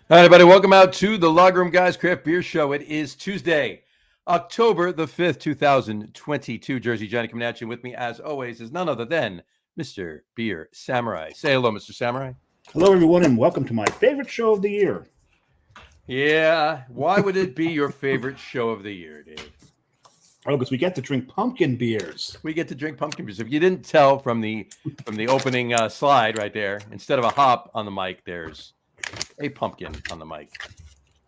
Hi, everybody. Welcome out to the Log Room Guys Craft Beer Show. It is Tuesday, October the 5th, 2022. Jersey Johnny coming at you. With me, as always, is none other than Mr. Beer Samurai. Say hello, Mr. Samurai. Hello, everyone, and welcome to my favorite show of the year. Yeah. Why would it be your favorite show of the year, Dave? Oh, because we get to drink pumpkin beers. We get to drink pumpkin beers. If you didn't tell from the opening slide right there, instead of a hop on the mic, there's a pumpkin on the mic.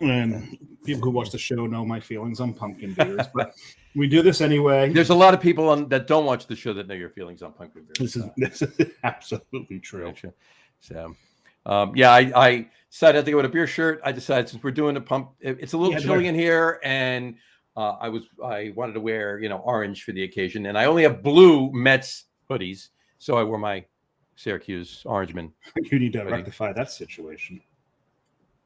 And people who watch the show know my feelings on pumpkin beers, but we do this anyway. There's a lot of people that don't watch the show that know your feelings on pumpkin beers. This is absolutely true. So, I decided to go with a beer shirt. I decided since we're doing a pump, it's a little chilly in here, and I wanted to wear orange for the occasion, and I only have blue Mets hoodies, so I wore my Syracuse Orangeman. You need to rectify that situation.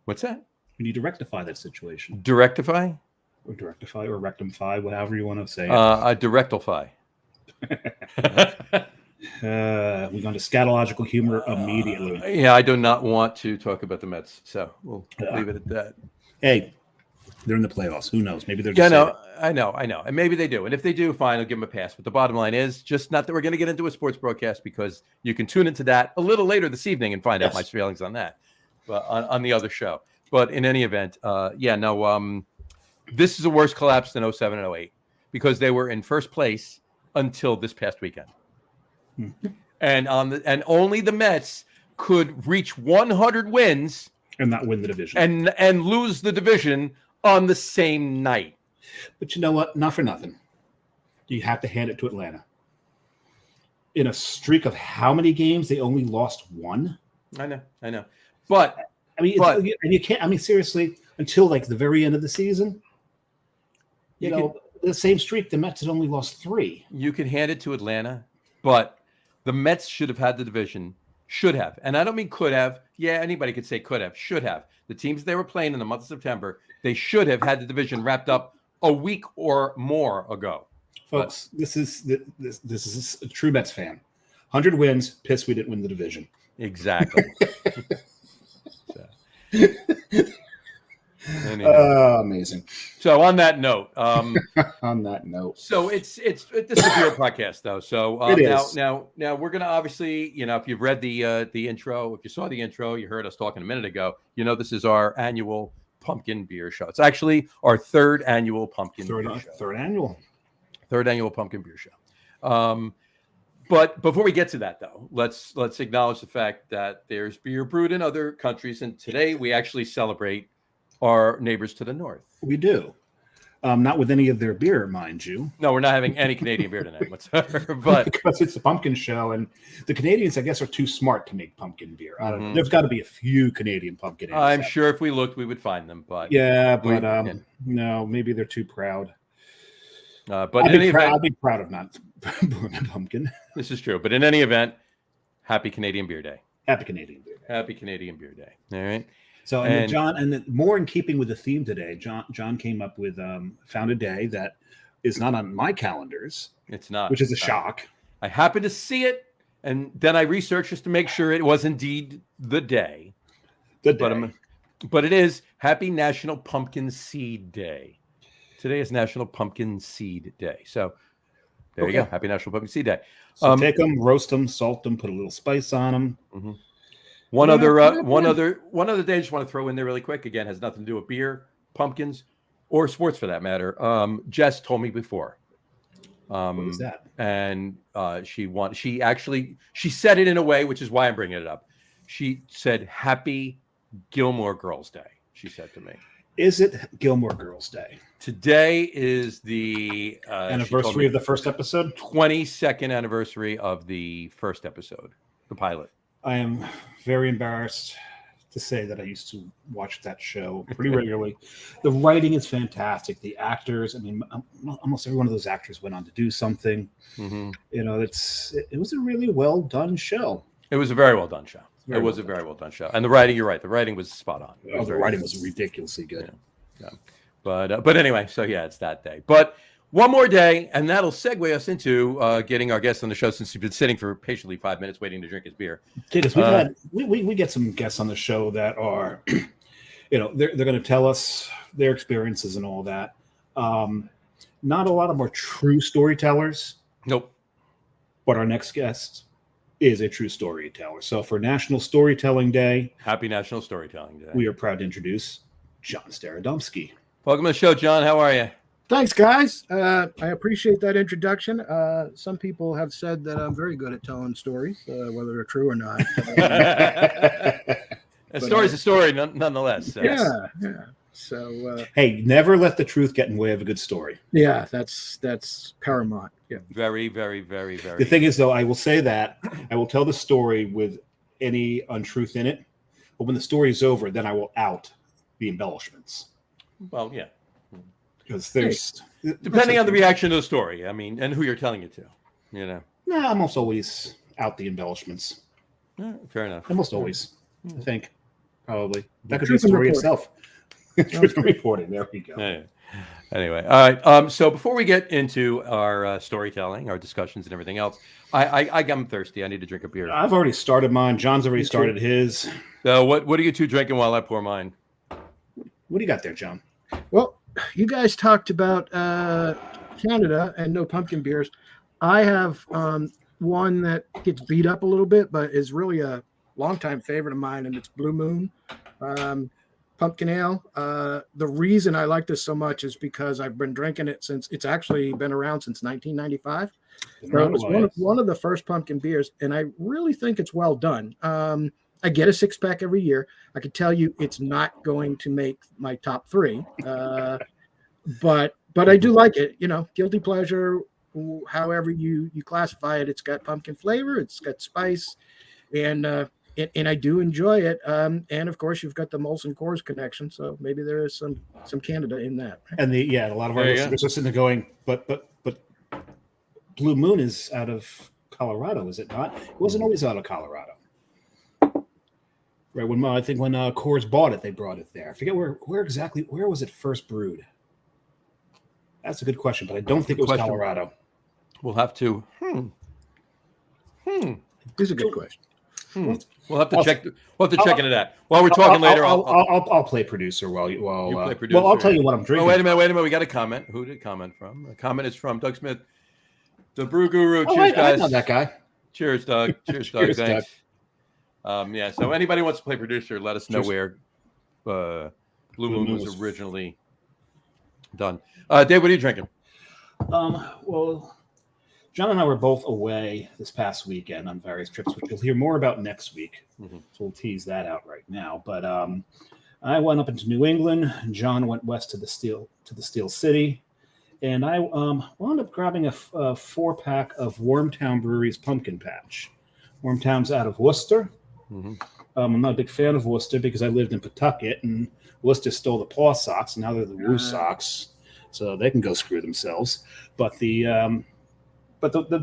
What's that? You need to rectify that situation. Directify? Or directify or rectify, whatever you want to say. Directify. We're going to scatological humor immediately. Yeah, I do not want to talk about the Mets, so we'll leave it at that. Hey, they're in the playoffs. Who knows? Maybe they're just I know. And maybe they do. And if they do, fine, I'll give them a pass. But the bottom line is just not that we're going to get into a sports broadcast, because you can tune into that a little later this evening and find out my feelings on that, but on the other show. But in any event, this is a worse collapse than 07 and 08, because they were in first place until this past weekend. Mm-hmm. And only the Mets could reach 100 wins and not win the division and lose the division on the same night. But you know what? Not for nothing. You have to hand it to Atlanta. In a streak of how many games, they only lost one? I know. But I mean, and you can't. I mean, seriously, until like the very end of the season, the same streak, the Mets had only lost 3. You can hand it to Atlanta, but the Mets should have had the division. Should have. And I don't mean could have. Yeah, anybody could say could have. Should have. The teams they were playing in the month of September, they should have had the division wrapped up a week or more ago. Folks, this is a true Mets fan. 100 wins, pissed we didn't win the division. Exactly. Amazing. So on that note, so this is a beer podcast though. So now we're gonna obviously, if you've read the intro, if you saw the intro, you heard us talking a minute ago. This is our annual pumpkin beer show. It's actually our third annual pumpkin beer show. Third annual pumpkin beer show. But before we get to that, though, let's acknowledge the fact that there's beer brewed in other countries, and today we actually celebrate our neighbors to the north. We do. Not with any of their beer, mind you. No, we're not having any Canadian beer tonight whatsoever. But because it's a pumpkin show, and the Canadians, I guess, are too smart to make pumpkin beer. I don't know. There's got to be a few Canadian pumpkin ales. I'm sure if we looked, we would find them. But no, maybe they're too proud. But I'd be proud of not brewing a pumpkin. This is true. But in any event, happy Canadian Beer Day. Happy Canadian Beer Day. Happy Canadian Beer Day. All right. So, more in keeping with the theme today, John came up with found a day that is not on my calendars. It's not, which is a shock. I happened to see it, and then I researched just to make sure it was indeed the day. But it is Happy National Pumpkin Seed Day. Today is National Pumpkin Seed Day. So there you go. Happy National Pumpkin Seed Day. So take them, roast them, salt them, put a little spice on them. Mm-hmm. One other day I just want to throw in there really quick. Again, has nothing to do with beer, pumpkins, or sports for that matter. Jess told me before. What is that? And she said it in a way, which is why I'm bringing it up. She said, "Happy Gilmore Girls Day." She said to me. Is it Gilmore Girls Day? Today is the anniversary of the first episode? 22nd anniversary of the first episode, the pilot. I am very embarrassed to say that I used to watch that show pretty regularly. The writing is fantastic. The actors, I mean, almost every one of those actors went on to do something. Mm-hmm. It was a really well done show. It was a very well done show. It was a very well done show. And the writing, you're right. The writing was spot on. The writing was ridiculously good. Yeah. But anyway, so yeah, it's that day. But one more day, and that'll segue us into getting our guest on the show, since he's been sitting for patiently 5 minutes waiting to drink his beer. Because we get some guests on the show that are they're going to tell us their experiences and all that. Not a lot of more true storytellers. Nope. But our next guest is a true storyteller. So for National Storytelling Day, happy National Storytelling Day, we are proud to introduce John Staradumsky. Welcome to the show, John. How are you? Thanks, guys. I appreciate that introduction. Some people have said that I'm very good at telling stories, whether they're true or not. A story's a story, nonetheless. So. Yeah. So, hey, never let the truth get in the way of a good story. Yeah, that's paramount. Yeah. Very, very, very, very. The thing is, though, I will say that I will tell the story with any untruth in it, but when the story is over, then I will out the embellishments. Well, yeah. Because there's depending on the reaction to the story, I mean, and who you're telling it to, No, I'm almost always out the embellishments. Fair enough. Almost always, I think, probably that could be a story itself. Truth and reporting. There we go. Anyway, all right. So before we get into our storytelling, our discussions, and everything else, I'm thirsty. I need to drink a beer. I've already started mine. John's already started his. So what are you two drinking while I pour mine? What do you got there, John? Well, you guys talked about Canada and no pumpkin beers. I have one that gets beat up a little bit, but is really a longtime favorite of mine, and it's Blue Moon pumpkin ale. The reason I like this so much is because I've been drinking it since it's actually been around since 1995. So it was one of the first pumpkin beers, and I really think it's well done. I get a 6-pack every year. I can tell you it's not going to make my top 3, but I do like it. Guilty pleasure, however you classify it. It's got pumpkin flavor, it's got spice, and I do enjoy it. And of course, you've got the Molson Coors connection, so maybe there is some Canada in that. And a lot of our listeners are sitting there going, but Blue Moon is out of Colorado, is it not? It wasn't always out of Colorado. Right, when Coors bought it, they brought it there. I forget where was it first brewed? That's a good question, but I don't think it was Colorado. We'll have to. This is a good question. We'll have to check. We'll have to check into that. While we're talking later, I'll play producer while you play producer. Well, I'll tell you what I'm drinking. Oh, wait a minute. We got a comment. Who did it comment from? A comment is from Doug Smith, the Brew Guru. Cheers, guys. I know that guy. Cheers, Doug. Cheers, Doug. Thanks. So anybody wants to play producer, let us know where Blue Moon was originally done. Dave, what are you drinking? Well, John and I were both away this past weekend on various trips, which you'll hear more about next week. So we'll tease that out right now. But I went up into New England, and John went west to the Steel City, and I wound up grabbing a 4-pack of Wormtown Brewery's Pumpkin Patch. Wormtown's out of Worcester. I'm not a big fan of Worcester because I lived in Pawtucket, and Worcester stole the Paw Sox, and now they're the Woo Sox, so they can go screw themselves. But the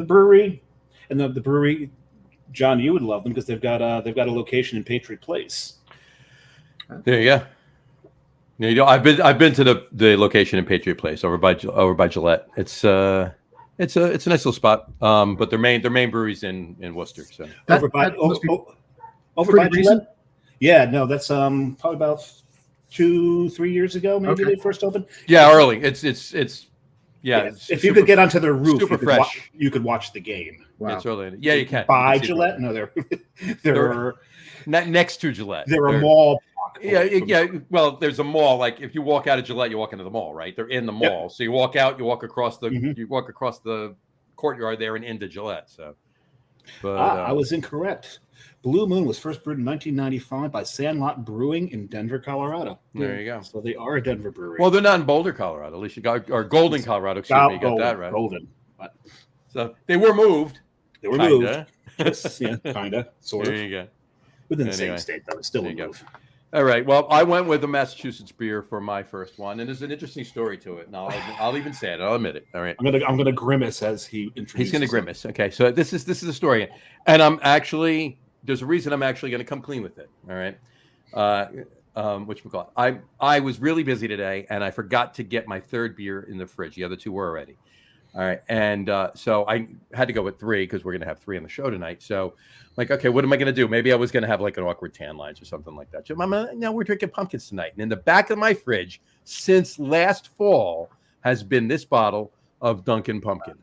brewery, and the brewery, John, you would love them because they've got a location in Patriot Place. There you go. I've been to the location in Patriot Place over by Gillette. It's a nice little spot. But their main brewery's in Worcester. So over by Gillette. Yeah, no, that's probably about 2-3 years ago. Maybe they first opened. Yeah, early. It's if you could get onto the roof, you could watch the game. Wow. It's early. Yeah, you can. By Gillette? No, they're next to Gillette. They're a mall. Yeah. Well, there's a mall. Like if you walk out of Gillette, you walk into the mall, right? They're in the mall. Yep. So you walk out, you walk across the courtyard there and into Gillette. So, but I was incorrect. Blue Moon was first brewed in 1995 by Sandlot Brewing in Denver, Colorado. There you go. So they are a Denver brewery. Well, they're not in Boulder, Colorado. At least you got Golden, Colorado. Excuse me, you got that right. Golden. But. So they were moved. Moved. Yeah, kind of, sort of. There you go. Within the same state, though. It's still a move. All right. Well, I went with a Massachusetts beer for my first one, and there's an interesting story to it. And I'll even say it. I'll admit it. All right. I'm gonna grimace as he introduces. He's gonna grimace. Okay. So this is a story, and there's a reason I'm actually gonna come clean with it. All right. I was really busy today, and I forgot to get my third beer in the fridge. The other two were already. All right. And so I had to go with 3 because we're going to have 3 on the show tonight. So like, okay, what am I going to do? Maybe I was going to have like an awkward tan lines or something like that. So, Mama, now we're drinking pumpkins tonight. And in the back of my fridge since last fall has been this bottle of Dunkin' Pumpkin,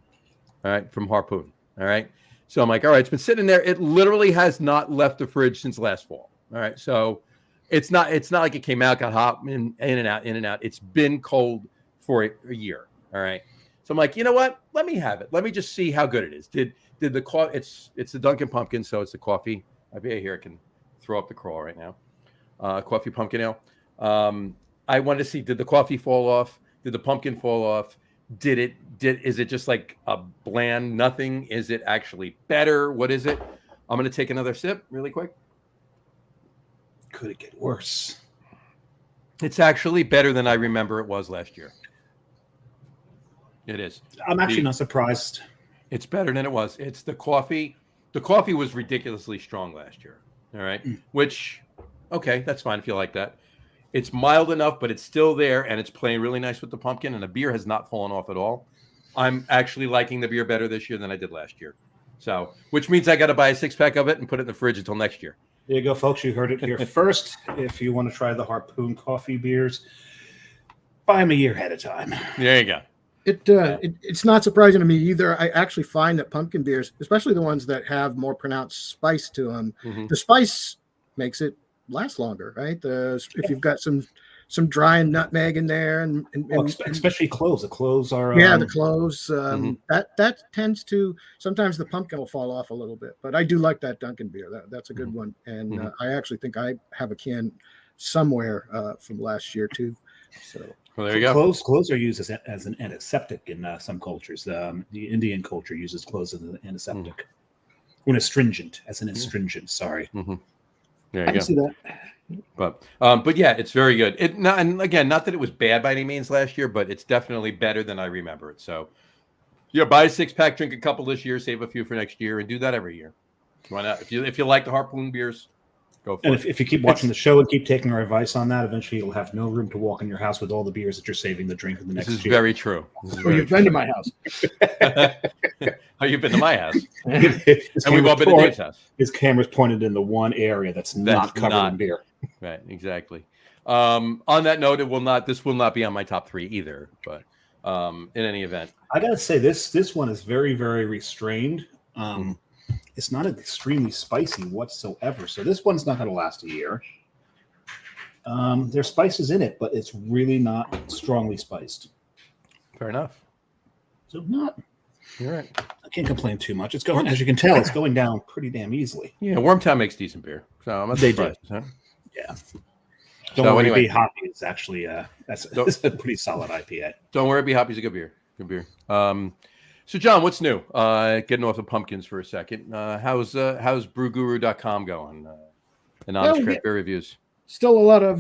all right, from Harpoon. All right. So I'm like, all right, it's been sitting there. It literally has not left the fridge since last fall. All right. So it's not like it came out, got hot, in and out, in and out. It's been cold for a year. All right. So I'm like, you know what? Let me have it. Let me just see how good it is. Did the coffee? It's the Dunkin' Pumpkin, so it's the coffee. I bet here I can throw up the crawl right now. Coffee pumpkin ale. I wanted to see, did the coffee fall off? Did the pumpkin fall off? Is it just like a bland nothing? Is it actually better? What is it? I'm going to take another sip really quick. Could it get worse? It's actually better than I remember it was last year. It is. I'm actually not surprised. It's better than it was. It's the coffee. The coffee was ridiculously strong last year. All right. Which, okay, that's fine if you like that. It's mild enough, but it's still there, and it's playing really nice with the pumpkin, and the beer has not fallen off at all. I'm actually liking the beer better this year than I did last year. So, which means I got to buy a 6-pack of it and put it in the fridge until next year. There you go, folks. You heard it here first. If you want to try the Harpoon coffee beers, buy them a year ahead of time. There you go. It's not surprising to me either. I actually find that pumpkin beers, especially the ones that have more pronounced spice to them, the spice makes it last longer, right? If you've got some dry and nutmeg in there, and especially cloves. The cloves are the cloves. That tends to, sometimes the pumpkin will fall off a little bit, but I do like that Dunkin' beer. That's a good one, and I actually think I have a can somewhere from last year too. So. Well, there you go. Cloves are used as an antiseptic in some cultures. The Indian culture uses cloves as an antiseptic. Or an astringent, sorry. There you I can see that. But yeah, it's very good. And again, not that it was bad by any means last year, but it's definitely better than I remember it. So, buy a 6-pack, drink a couple this year, save a few for next year, and do that every year. Why not? If you like the Harpoon beers, go for it. And if you keep watching the show and keep taking our advice on that, eventually you'll have no room to walk in your house with all the beers that you're saving to drink in the next year. This is very true. You've been to my house. Oh, you've been to my house. And we've all been to Dave's house. His camera's pointed in the one area that's not covered in beer. Right, exactly. On that note, this will not be on my top 3 either, but in any event. I gotta say, this one is very, very restrained. It's not extremely spicy whatsoever. So this one's not going to last a year. There's spices in it, but it's really not strongly spiced. Fair enough. So not. You're right. I can't complain too much. It's going, as you can tell, it's going down pretty damn easily. Yeah, Wormtown makes decent beer. So I'm not surprised. Huh? Yeah. Don't worry, anyway, Hoppy is actually that's a pretty solid IPA. Don't worry, Hoppy's a good beer. Good beer. So, John, what's new? Getting off the pumpkins for a second. How's brewguru.com going? And honest craft beer reviews. Still a lot of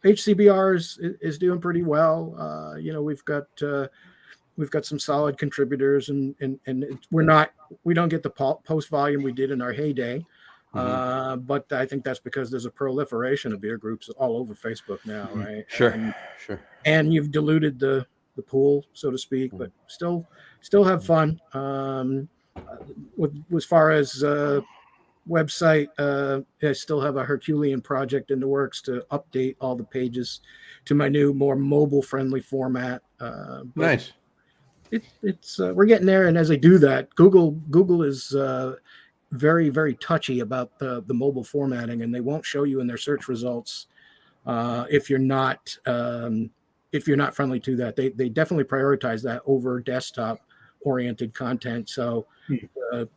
HCBRs is doing pretty well. We've got some solid contributors, and we don't get the post volume we did in our heyday. But I think that's because there's a proliferation of beer groups all over Facebook now, right? Sure. And you've diluted the pool, so to speak, but still have fun. With as far as website, I still have a Herculean project in the works to update all the pages to my new, more mobile friendly format. Nice. It's we're getting there, and as I do that, Google is very, very touchy about the mobile formatting, and they won't show you in their search results if you're not friendly to that. They definitely prioritize that over desktop oriented content. So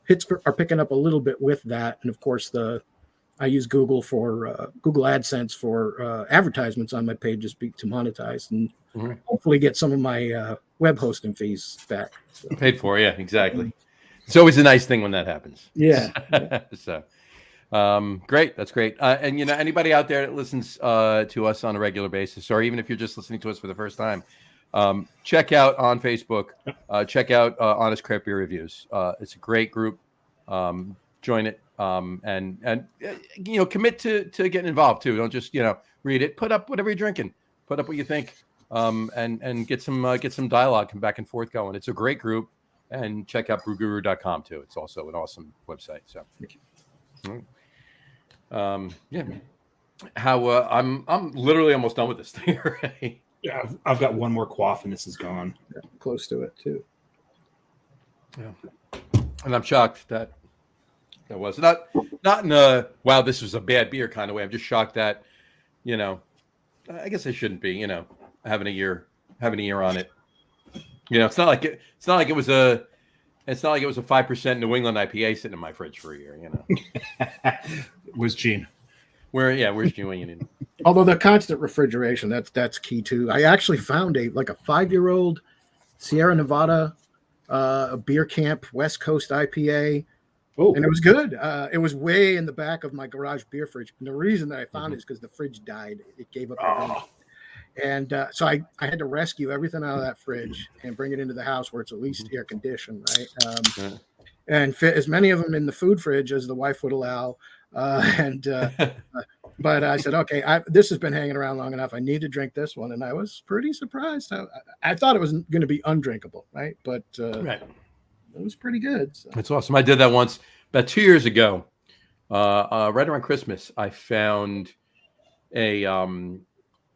hits are picking up a little bit with that, and of course I use Google for Google AdSense for advertisements on my pages to monetize and hopefully get some of my web hosting fees back. So. Paid for, yeah, exactly. It's always a nice thing when that happens. Yeah. So, great. That's great. And anybody out there that listens to us on a regular basis, or even if you're just listening to us for the first time, check out on Facebook. Check out Honest Craft Beer Reviews. It's a great group. Join it. And commit to getting involved too. Don't just read it. Put up whatever you're drinking. Put up what you think. and get some dialogue back and forth going. It's a great group, and check out brewguru.com too. It's also an awesome website. So, yeah. How I'm literally almost done with this thing already. Yeah, I've got one more quaff and this is gone. Yeah, close to it too. Yeah, and I'm shocked that was not in a wow, this was a bad beer kind of way. I'm just shocked that, I guess I shouldn't be, having a year on it. It's not like it was a 5% New England IPA sitting in my fridge for a year. Where's Gene? Where's Gene? Although the constant refrigeration, that's key too. I actually found a 5-year-old Sierra Nevada beer camp West Coast IPA. Oh, and it was good. It was way in the back of my garage beer fridge. And the reason that I found it is because the fridge died. It gave up. And so I had to rescue everything out of that fridge and bring it into the house where it's at least air conditioned, right? And fit as many of them in the food fridge as the wife would allow. But I said, okay, this has been hanging around long enough. I need to drink this one. And I was pretty surprised. I thought it was going to be undrinkable, right? But it was pretty good. So. That's awesome. I did that once about 2 years ago. Right around Christmas, I found a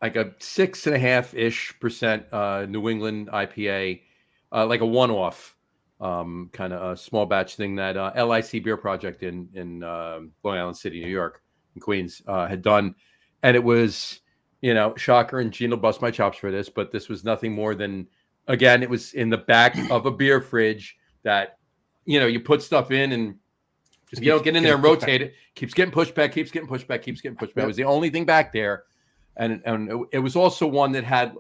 6.5% New England IPA, like a one-off kind of a small batch thing that LIC Beer Project in Long Island City, New York, in Queens, had done. And it was, shocker, and Gene will bust my chops for this, but this was nothing more than, again, it was in the back of a beer fridge that, you put stuff in and just, get in there and rotate it. Keeps getting pushed back. It was the only thing back there. And it was also one that had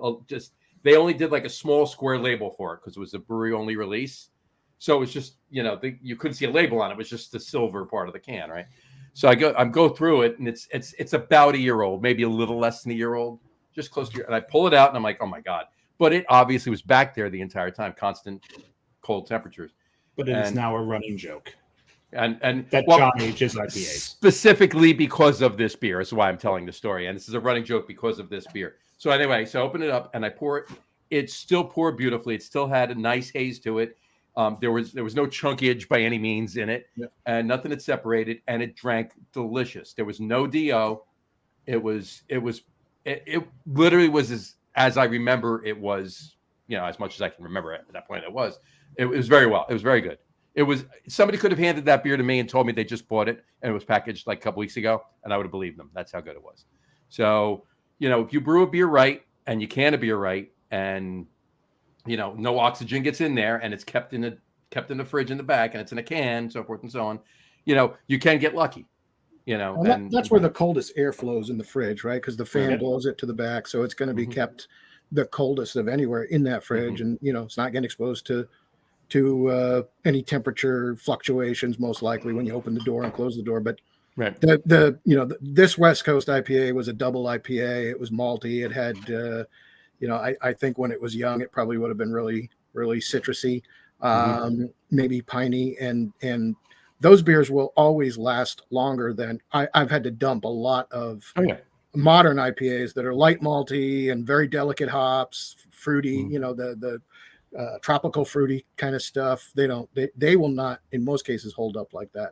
they only did like a small square label for it because it was a brewery only release. So it was just, you couldn't see a label on it. It was just the silver part of the can, right? So I go through it, and it's about a year old, maybe a little less than a year old, just close to and I pull it out, and I'm like, oh my God. But it obviously was back there the entire time, constant cold temperatures. But it is now a running joke. And that John ages IPAs. Specifically because of this beer is why I'm telling the story. And this is a running joke because of this beer. So anyway, I open it up and I pour it. It still poured beautifully. It still had a nice haze to it. There was no chunkage by any means in it, and nothing that separated, and it drank delicious. There was no DO. It literally was as I remember it was, as much as I can remember at that point it was very well. It was very good. It was, somebody could have handed that beer to me and told me they just bought it and it was packaged like a couple weeks ago, and I would have believed them. That's how good it was. So, if you brew a beer right and you can a beer right, and no oxygen gets in there, and it's kept in the fridge in the back, and it's in a can, so forth and so on, you can get lucky. And that's where the coldest air flows in the fridge, right? Because the fan blows it to the back, so it's going to be kept the coldest of anywhere in that fridge, and it's not getting exposed to any temperature fluctuations, most likely when you open the door and close the door. But this West Coast IPA was a double IPA. It was malty. It had I think when it was young, it probably would have been really, really citrusy, maybe piney, and those beers will always last longer than I've had to dump a lot of modern IPAs that are light malty and very delicate hops, fruity, the tropical fruity kind of stuff. They will not in most cases hold up like that.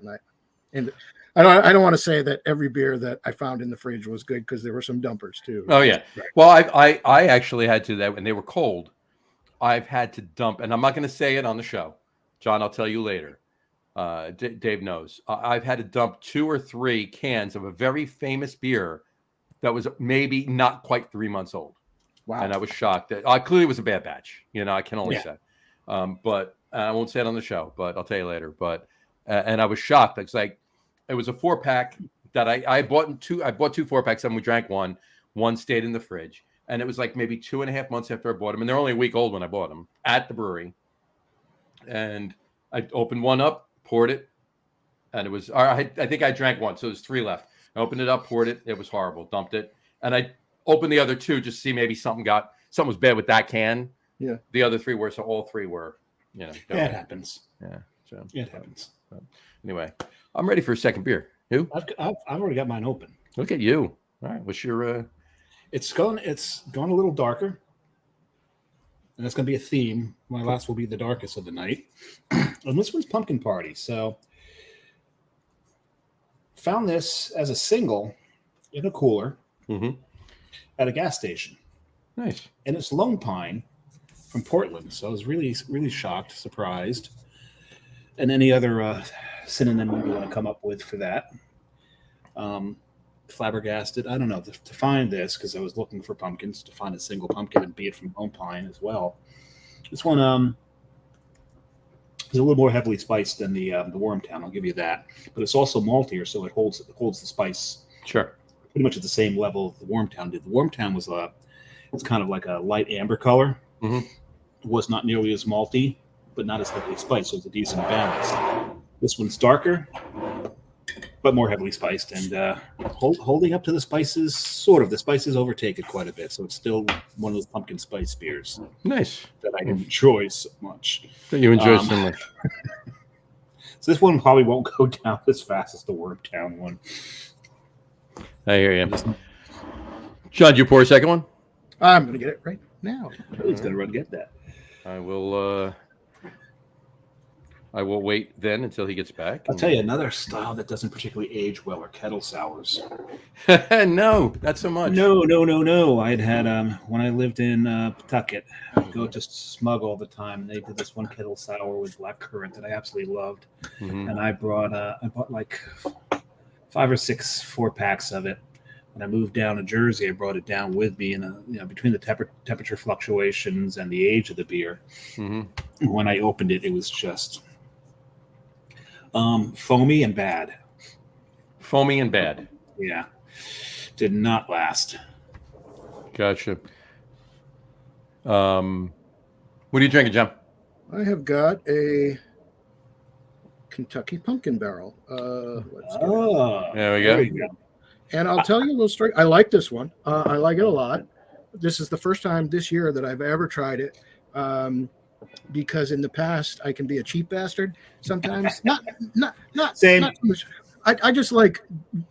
And I don't want to say that every beer that I found in the fridge was good, because there were some dumpers too. Oh yeah. Right. Well, I actually had to, that when they were cold, I've had to dump, and I'm not going to say it on the show, John, I'll tell you later. Dave knows. I've had to dump 2 or 3 cans of a very famous beer that was maybe not quite 3 months old. Wow. And I was shocked that clearly it was a bad batch. I can only say, but I won't say it on the show, but I'll tell you later. But, and I was shocked. It's like, it was a 4-pack that I bought I bought 2 4-packs, and we drank one. One stayed in the fridge, and it was like maybe 2.5 months after I bought them, and they're only a week old when I bought them at the brewery. And I opened one up, poured it, and it was, I think I drank one, so there's 3 left. I opened it up, poured it. It was horrible. Dumped it, and I opened the other 2 just to see maybe something was bad with that can. Yeah. The other 3 were, so all 3 were, Yeah, it happens. Yeah. So it happens. Anyway, I'm ready for a second beer. Who? I've already got mine open. Look at you. All right. What's your? It's gone a little darker. and that's going to be a theme. My last will be the darkest of the night. And this one's Pumpkin Party. So found this as a single in a cooler at a gas station. Nice. And it's Lone Pine from Portland. So I was really, really shocked, surprised. And any other synonym you want to come up with for that. Flabbergasted. I don't know. To find this, because I was looking for pumpkins, to find a single pumpkin and be it from Lone Pine as well. This one is a little more heavily spiced than the Wormtown. I'll give you that. But it's also maltier, so it holds the spice. Sure. Pretty much at the same level the Wormtown did. The Wormtown was it's kind of like a light amber color. It was not nearly as malty, but not as heavily spiced, so it's a decent balance. This one's darker, but more heavily spiced, and holding up to the spices, sort of. The spices overtake it quite a bit, so it's still one of those pumpkin spice beers. Nice. That I enjoy so much. That you enjoy so much. So this one probably won't go down as fast as the Wormtown one. I hear you. John, do you pour a second one? I'm going to get it right now. He's going to run get that. I will wait then until he gets back. I'll tell you another style that doesn't particularly age well are kettle sours. No, not so much. No. I'd had when I lived in Pawtucket, I'd go just smug all the time, and they did this one kettle sour with black currant that I absolutely loved. And I bought like 5 or 6 4-packs of it. When I moved down to Jersey, I brought it down with me, and between the temperature fluctuations and the age of the beer, when I opened it, it was just foamy and bad. Foamy and bad. Yeah, did not last. Gotcha. What are you drinking, John? I have got a Kentucky Pumpkin Barrel. There we go. There you go. And I'll tell you a little story. I like this one. I like it a lot. This is the first time this year that I've ever tried it. Because in the past I can be a cheap bastard sometimes. Not Same. Not so much. I just like,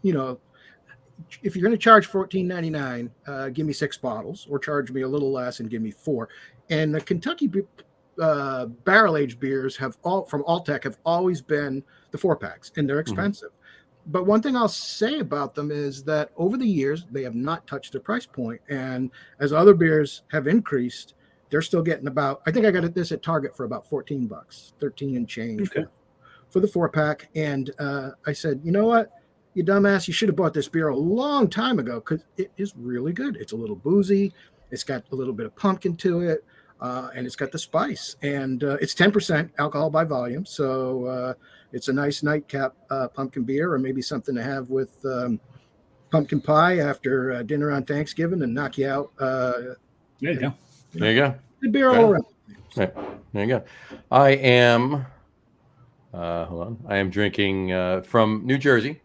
if you're going to charge $14.99, give me 6 bottles, or charge me a little less and give me 4. And the Kentucky barrel aged beers from Alltech have always been the 4-packs, and they're expensive. But one thing I'll say about them is that over the years, they have not touched their price point. And as other beers have increased, they're still getting about, I think I got this at Target for about $14, 13 and change for the 4-pack. And I said, you know what, you dumbass, you should have bought this beer a long time ago, because it is really good. It's a little boozy. It's got a little bit of pumpkin to it. And it's got the spice, and it's 10% alcohol by volume. So it's a nice nightcap pumpkin beer, or maybe something to have with pumpkin pie after dinner on Thanksgiving and knock you out. There you go. There you go. Good beer all around. Right. There you go. I am, hold on. I am drinking from New Jersey,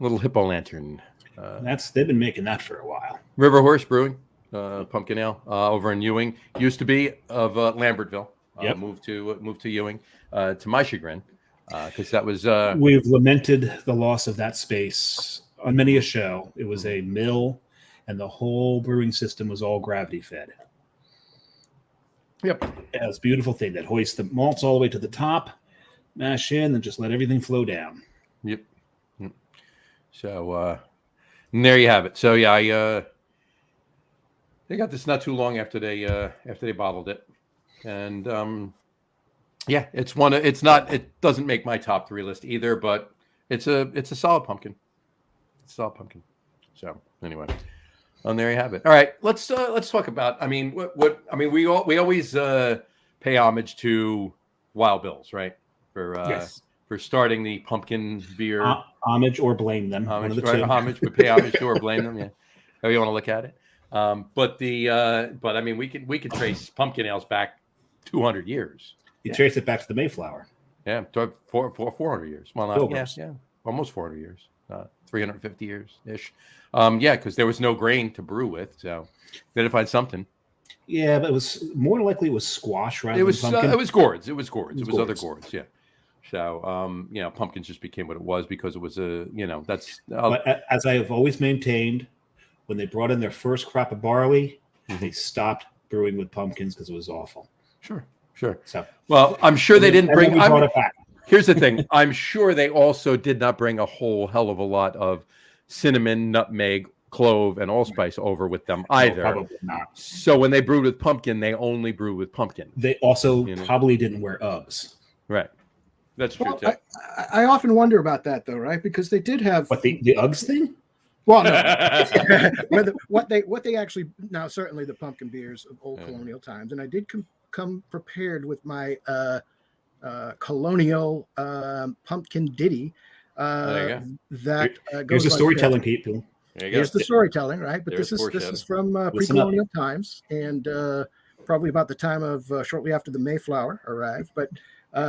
Little Hippo Lantern. They've been making that for a while. River Horse Brewing. Pumpkin ale over in Ewing. Used to be of Lambertville. Moved to Ewing, to my chagrin, because that was. We've lamented the loss of that space on many a show. It was a mill, and the whole brewing system was all gravity fed. Yep, it was a beautiful thing that hoists the malts all the way to the top, mash in, and just let everything flow down. Yep. So, and there you have it. So yeah, they got this not too long after they bottled it, and it doesn't make my top 3 list either, but it's a solid pumpkin. It's a solid pumpkin. So anyway, and there you have it. All right, let's talk about. I mean, we always pay homage to Wild Bill's, right? For starting the pumpkin beer. Homage or blame them. Homage, but pay homage to or blame them. Yeah, however you want to look at it. But I mean, we could trace pumpkin ales back 200 years. You trace it back to the Mayflower. Yeah, 400 years. Well, almost 400 years. 350 years ish. Because there was no grain to brew with, so they had to find something. Yeah, but it was more likely it was squash rather than pumpkin. It was gourds. It was other gourds. Yeah. So pumpkins just became what it was because it was that's. But as I have always maintained, when they brought in their first crop of barley, they stopped brewing with pumpkins because it was awful. Sure. So, well, I'm sure they didn't bring. Brought it back. Here's the thing. I'm sure they also did not bring a whole hell of a lot of cinnamon, nutmeg, clove, and allspice over with them either. No, probably not. So when they brewed with pumpkin, they only brewed with pumpkin. They also probably didn't wear Uggs. Right. That's true too. I often wonder about that though, right? Because they did have the Uggs thing. Well, no. what they actually now certainly the pumpkin beers of old colonial times, and I did come prepared with my colonial pumpkin ditty. That here's the storytelling, people. Here's the storytelling, right? But this is from pre-colonial times, and probably about the time of shortly after the Mayflower arrived. But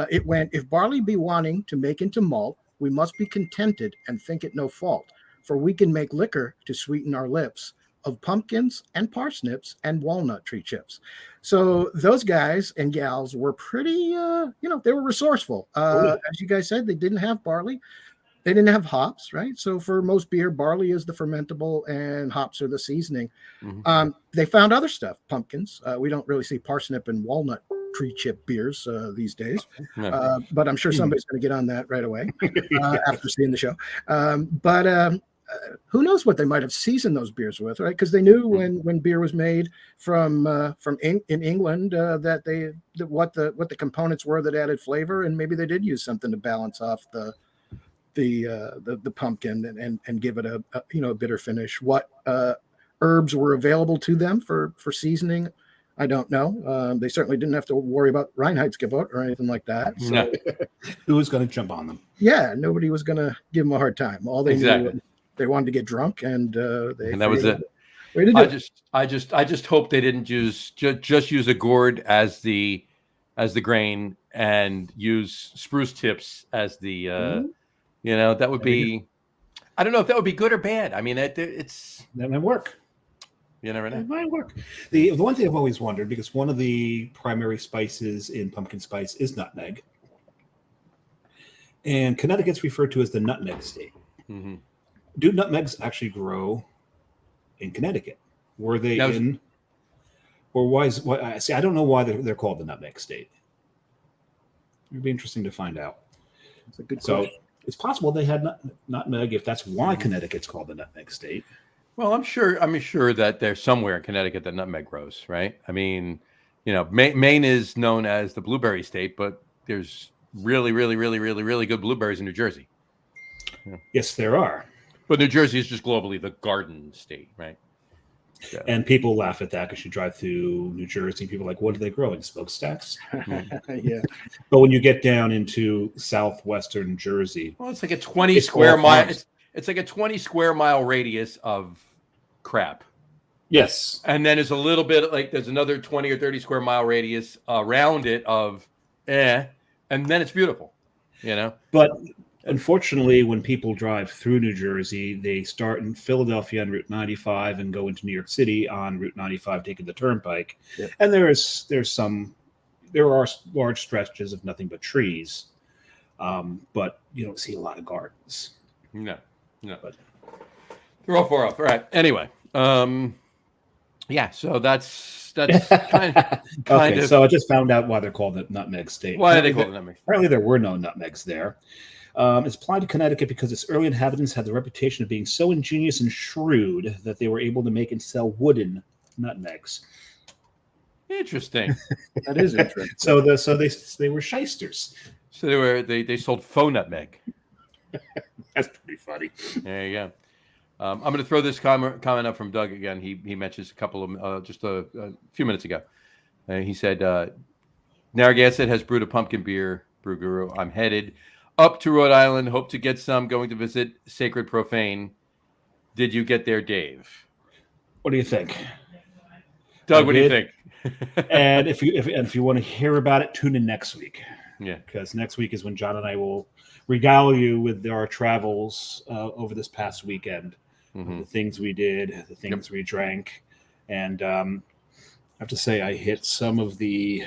it went: if barley be wanting to make into malt, we must be contented and think it no fault. For we can make liquor to sweeten our lips of pumpkins and parsnips and walnut tree chips. So those guys and gals were pretty, they were resourceful. As you guys said, they didn't have barley. They didn't have hops, right? So for most beer, barley is the fermentable and hops are the seasoning. Mm-hmm. They found other stuff, pumpkins. We don't really see parsnip and walnut tree chip beers these days, but I'm sure somebody's going to get on that right away after seeing the show. But who knows what they might have seasoned those beers with, right? Because they knew when beer was made in England that what the components were that added flavor, and maybe they did use something to balance off the pumpkin and give it a bitter finish. What herbs were available to them for seasoning, I don't know. They certainly didn't have to worry about Reinheitsgebot or anything like that. So, no. Who was going to jump on them? Yeah, nobody was going to give them a hard time. All they knew, they wanted to get drunk, and that was it. I just hope they didn't just use a gourd as the grain and use spruce tips as the that would be. I don't know if that would be good or bad. I mean, that might work. You never know. It might work. The one thing I've always wondered, because one of the primary spices in pumpkin spice is nutmeg, and Connecticut's referred to as the nutmeg state. Mm-hmm. Do nutmegs actually grow in Connecticut? Were they or why? See, I don't know why they're called the nutmeg state. It'd be interesting to find out. That's a good question. So it's possible they had nutmeg, if that's why Connecticut's called the nutmeg state. Well, I'm sure that there's somewhere in Connecticut that nutmeg grows, right? I mean, Maine is known as the blueberry state, but there's really, really, really, really, really good blueberries in New Jersey. Yeah. Yes, there are. But New Jersey is just globally the garden state, right? So. And people laugh at that because you drive through New Jersey, people are like, what are they growing? Smokestacks? Yeah. But when you get down into southwestern Jersey, well, it's like a 20 square mile. It's like a 20 square mile radius of crap. Yes. And then there's a little bit there's another 20 or 30 square mile radius around it of and then it's beautiful, But unfortunately, when people drive through New Jersey, they start in Philadelphia on Route 95 and go into New York City on Route 95, taking the turnpike. Yep. And there are large stretches of nothing but trees, but you don't see a lot of gardens. No, but they're all far off. All right. Anyway, so that's kind of. So I just found out why they're called the nutmeg state. Why are they called the nutmeg? Apparently, there were no nutmegs there. It's applied to Connecticut because its early inhabitants had the reputation of being so ingenious and shrewd that they were able to make and sell wooden nutmegs. Interesting. That is interesting. So they were shysters. So they sold faux nutmeg. That's pretty funny. There you go. I'm going to throw this comment up from Doug again. He mentions a couple of just a few minutes ago. He said, Narragansett has brewed a pumpkin beer, Brew Guru. I'm headed up to Rhode Island. Hope to get some. Going to visit Sacred Profane. Did you get there, Dave? What do you think? Doug, what do you think? And if you want to hear about it, tune in next week. Yeah. Because next week is when John and I will regale you with our travels over this past weekend. Mm-hmm. The things we did, the things we drank. And I have to say, I hit some of the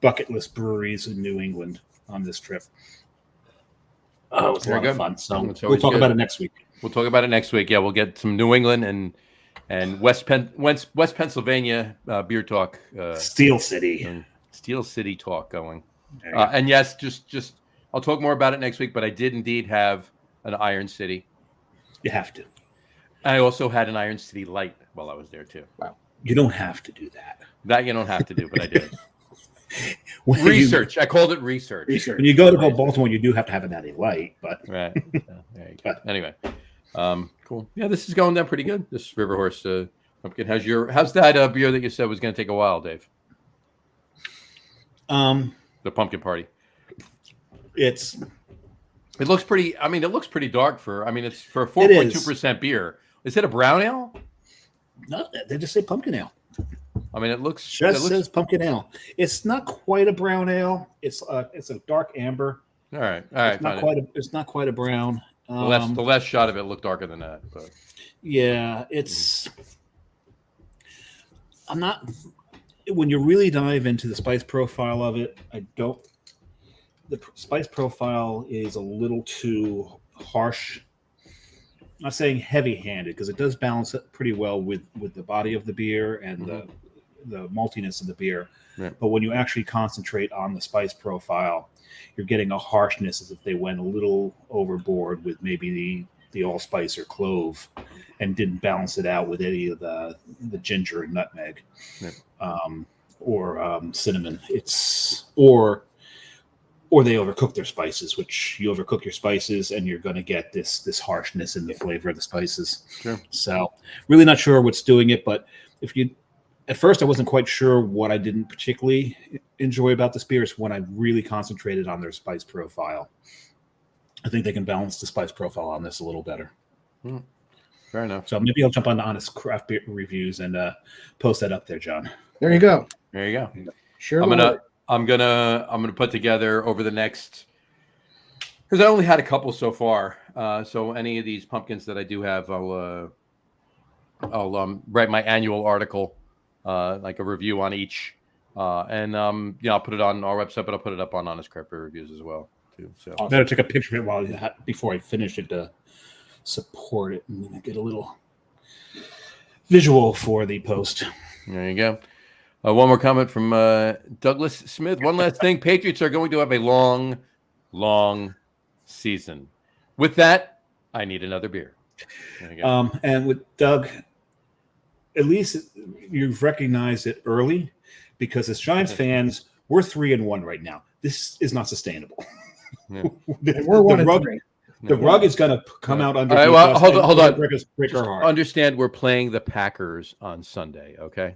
bucket list breweries in New England on this trip. It was a lot of fun. So we'll talk about it next week. We'll talk about it next week. Yeah, we'll get some New England, and and West Pennsylvania beer talk. Steel City. Steel City talk going. And yes, just I'll talk more about it next week. But I did indeed have an Iron City. You have to. I also had an Iron City Light while I was there too. Wow. You don't have to do that. That you don't have to do, but I did. Research. I called it research. When you go to Baltimore, you do have to have a Natty Light, but right. There you go. Anyway, cool. Yeah, this is going down pretty good. This River Horse pumpkin. How's that beer that you said was going to take a while, Dave? The pumpkin party. It looks pretty. I mean, it looks pretty dark for. I mean, it's for a 4.2% beer. Is it a brown ale? No, they just say pumpkin ale. I mean, it looks says pumpkin ale. It's not quite a brown ale. It's a dark amber. All right. It's not quite a brown. The last shot of it looked darker than that. But. Yeah, it's. I'm not. When you really dive into the spice profile of it, the spice profile is a little too harsh. I'm not saying heavy-handed because it does balance it pretty well with the body of the beer and the maltiness of the beer. Yeah. But when you actually concentrate on the spice profile, you're getting a harshness as if they went a little overboard with maybe the allspice or clove and didn't balance it out with any of the ginger and nutmeg. Yeah. Or cinnamon. Or they overcook their spices, which you overcook your spices and you're going to get this harshness in the flavor of the spices. Sure. So really not sure what's doing it, but at first I wasn't quite sure what I didn't particularly enjoy about the beers when I really concentrated on their spice profile. I think they can balance the spice profile on this a little better. Fair enough. So maybe I'll jump on the Honest Craft Beer Reviews and post that up there, John. There you go. There you go. Sure. I'm gonna put together over the next, because I only had a couple so far. So any of these pumpkins that I do have, I'll write my annual article, like a review on each, and I'll put it on our website, but I'll put it up on Honest Craft Beer Reviews as well too. So I better take a picture of it before I finish it to support it and get a little visual for the post. There you go. One more comment from Douglas Smith. One last thing. Patriots are going to have a long, long season. With that, I need another beer. There you go. And with Doug, at least you've recognized it early because as Giants fans, we're 3-1 right now. This is not sustainable. Yeah. We're 1-3. The rug is going to come out under. All right, well, hold on. Break our heart. Understand we're playing the Packers on Sunday, okay?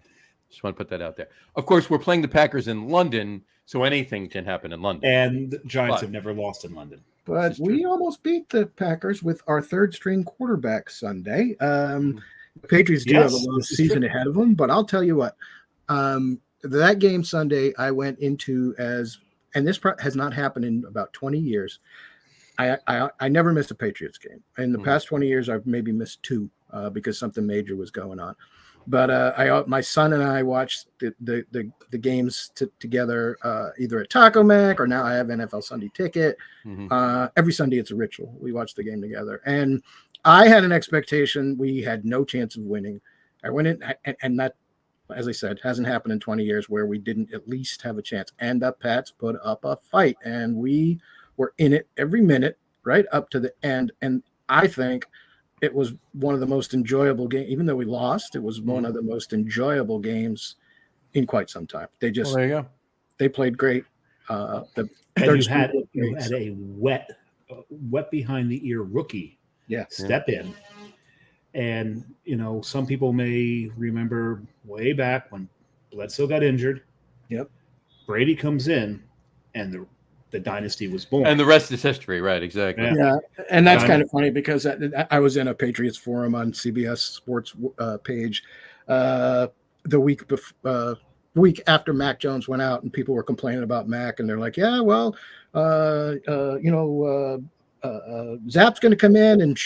Just want to put that out there. Of course, we're playing the Packers in London, so anything can happen in London. And the Giants have never lost in London. But we almost beat the Packers with our third-string quarterback Sunday. The Patriots do have a long season ahead of them, but I'll tell you what. That game Sunday, I went into and this has not happened in about 20 years. I never missed a Patriots game. In the past 20 years, I've maybe missed 2 because something major was going on. But my son and I watched the games together, either at Taco Mac or now I have NFL Sunday Ticket. Every Sunday it's a ritual. We watch the game together. And I had an expectation we had no chance of winning. I went in, and that, as I said, hasn't happened in 20 years where we didn't at least have a chance. And the Pats put up a fight, and we were in it every minute right up to the end. And I think it was one of the most enjoyable games. Even though we lost, it was one of the most enjoyable games in quite some time. There you go. They played great. You had a wet behind the ear rookie step in. And, some people may remember way back when Bledsoe got injured. Yep. Brady comes in and the dynasty was born. And the rest is history, right? Exactly. Yeah. And that's kind of funny because I was in a Patriots forum on CBS Sports page the week after Mac Jones went out, and people were complaining about Mac, and they're like, yeah, well, Zapp's going to come in and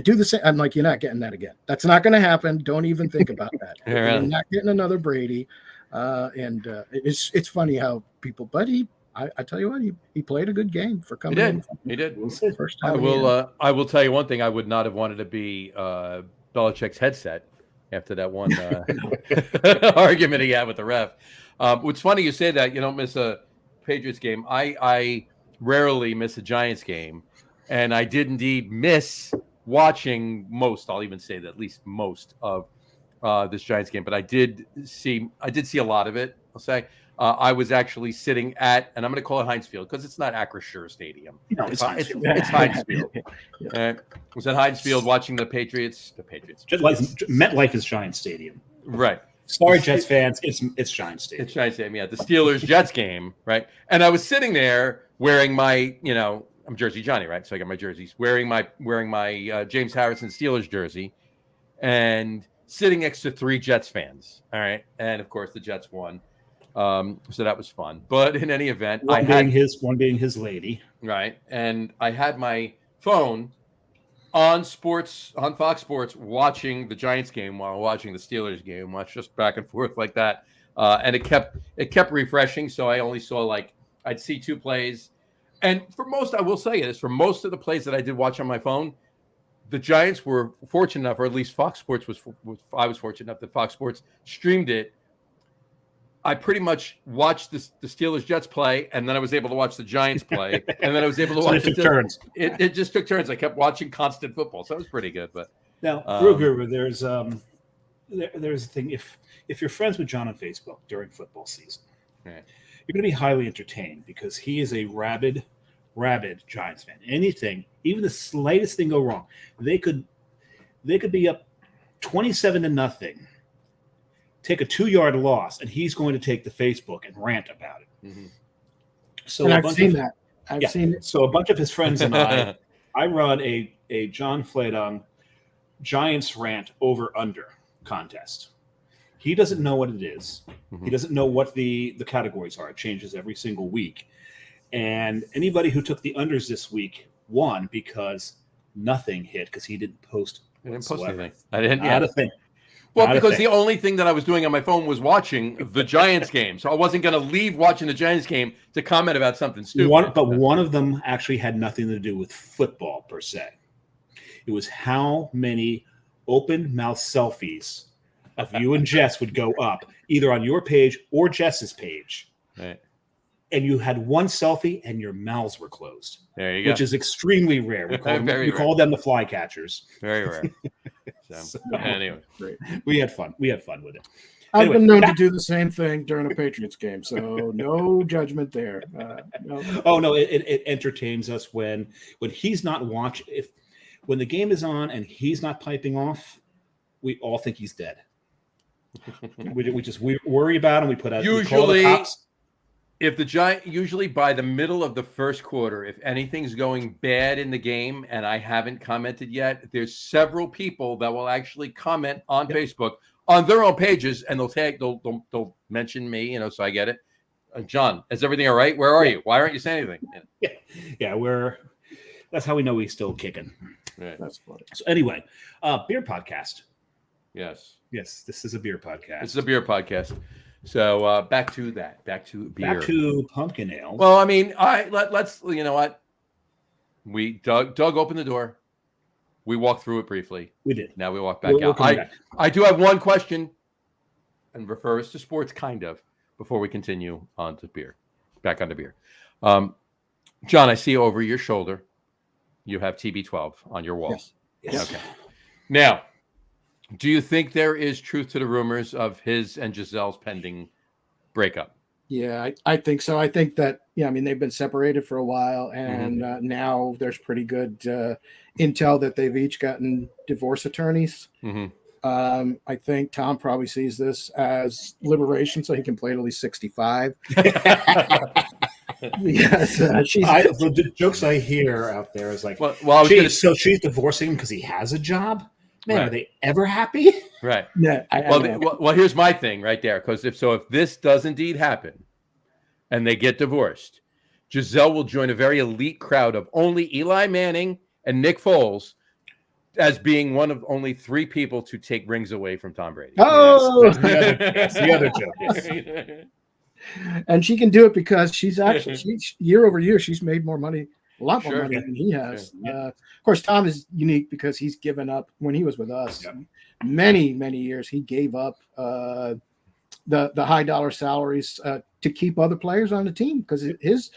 do the same. I'm like, you're not getting that again. That's not going to happen. Don't even think about that. You're not getting another Brady. And it's funny how people, but I tell you what, he played a good game for coming in. He did. First time. I will tell you one thing. I would not have wanted to be Belichick's headset after that one argument he had with the ref. What's funny you say that you don't miss a Patriots game. I rarely miss a Giants game, and I did indeed miss watching most. I'll even say that at least most of this Giants game, but I did see a lot of it. I'll say I was actually sitting at, and I'm going to call it Heinz Field because it's not Acrisure Stadium. No, it's Heinz Field. It's Heinz Field. I was at Heinz Field watching the Patriots. MetLife is Giants Stadium. Right. Sorry, Jets fans. It's Giants Stadium. It's Giants Stadium. Yeah, the Steelers Jets game. Right. And I was sitting there wearing my, I'm Jersey Johnny, right? So I got my jerseys. Wearing my James Harrison Steelers jersey, and sitting next to 3 Jets fans. All right, and of course the Jets won. So that was fun. But in any event, one being his lady, right? And I had my phone on Fox Sports, watching the Giants game while watching the Steelers game. Watch just back and forth like that, and it kept refreshing. So I only saw I'd see 2 plays. And for most, I will say this, for most of the plays that I did watch on my phone, the Giants were fortunate enough, or at least Fox Sports I was fortunate enough that Fox Sports streamed it. I pretty much watched the Steelers Jets play, and then I was able to watch the Giants play, and then I was able to watch it. Turns. It just took turns. I kept watching constant football, so it was pretty good. But now, Ruger, there's a thing. If you're friends with John on Facebook during football season, right, you're going to be highly entertained because he is a rabid Giants fan. Anything, even the slightest thing go wrong, they could be up 27-0, take a 2-yard loss, and he's going to take to Facebook and rant about it. Mm-hmm. So I've seen that. I've seen it. So a bunch of his friends and I run a John Fladung Giants rant over under contest. He doesn't know what it is. Mm-hmm. He doesn't know what the categories are. It changes every single week. And anybody who took the unders this week won because nothing hit because he didn't post. I didn't post anything. I didn't. Not a thing. Well, because the only thing that I was doing on my phone was watching the Giants game. So I wasn't going to leave watching the Giants game to comment about something stupid. But one of them actually had nothing to do with football per se. It was how many open mouth selfies of you and Jess would go up either on your page or Jess's page. Right. And you had one selfie and your mouths were closed. There you go. Which is extremely rare. We call them the fly catchers. Very rare. So, anyway, great. We had fun with it. I've been known to do the same thing during a Patriots game, so no judgment there. No. Oh no, it entertains us when he's not watching. When the game is on and he's not piping off, we all think he's dead. we worry about him. We put out usually. If the Giants, usually by the middle of the first quarter, if anything's going bad in the game and I haven't commented yet, there's several people that will actually comment on Facebook on their own pages, and they'll mention me, so I get it. John, is everything all right? Where are you? Why aren't you saying anything? Yeah, that's how we know he's still kicking. Right. That's funny. So anyway, beer podcast. Yes, this is a beer podcast. This is a beer podcast. So back to that. Back to beer. Back to pumpkin ale. Well, I mean, let's. You know what? Doug opened the door. We walked through it briefly. We did. Now we walk back out. I do have one question, and refers to sports, kind of, before we continue on to beer. Back onto beer. John, I see over your shoulder, you have TB12 on your wall. Yes. Okay. Now, do you think there is truth to the rumors of his and Giselle's pending breakup? Yeah, I think so. I think that, they've been separated for a while, and now there's pretty good intel that they've each gotten divorce attorneys. Mm-hmm. I think Tom probably sees this as liberation so he can play till he's 65. Yes, the jokes I hear out there is like, so she's divorcing him because he has a job? Man, right. Are they ever happy? Right. Yeah. Well, here's my thing right there. Because if this does indeed happen and they get divorced, Giselle will join a very elite crowd of only Eli Manning and Nick Foles as being one of only 3 people to take rings away from Tom Brady. Oh, that's the other joke. Yes. And she can do it because she's year over year, she's made more money. A lot more money than he has. Of course, Tom is unique because he's given up when he was with us. many years, he gave up the high dollar salaries to keep other players on the team because his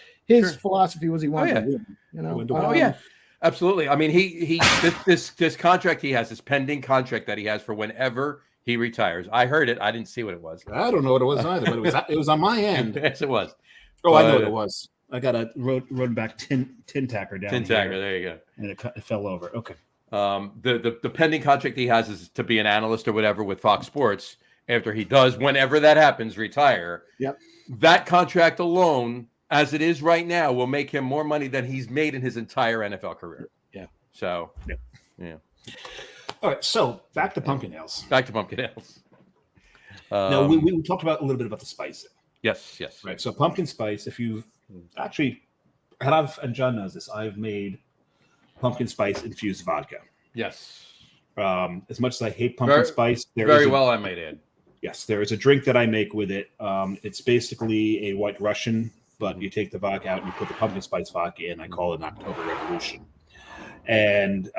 philosophy was he wanted to win. You know, absolutely. I mean, he this contract he has, this pending contract that he has for whenever he retires. I heard it. I didn't see what it was. I don't know what it was either, but it was on my end. Yes, it was. Oh, I know what it was. I got a road back tin tacker down. Tin tacker, there you go. And it fell over. Okay. The pending contract he has is to be an analyst or whatever with Fox Sports after he does, whenever that happens, retire. Yep. That contract alone, as it is right now, will make him more money than he's made in his entire NFL career. Yeah. So, yeah. All right. So back to pumpkin ales. Now we talked about a little bit about the spice. Yes. Right. So pumpkin spice, if you've actually, and John knows this, I've made pumpkin spice infused vodka. Yes. As much as I hate pumpkin spice, I might add. Yes, there is a drink that I make with it. It's basically a White Russian, but you take the vodka out and you put the pumpkin spice vodka in. I call it an October Revolution. And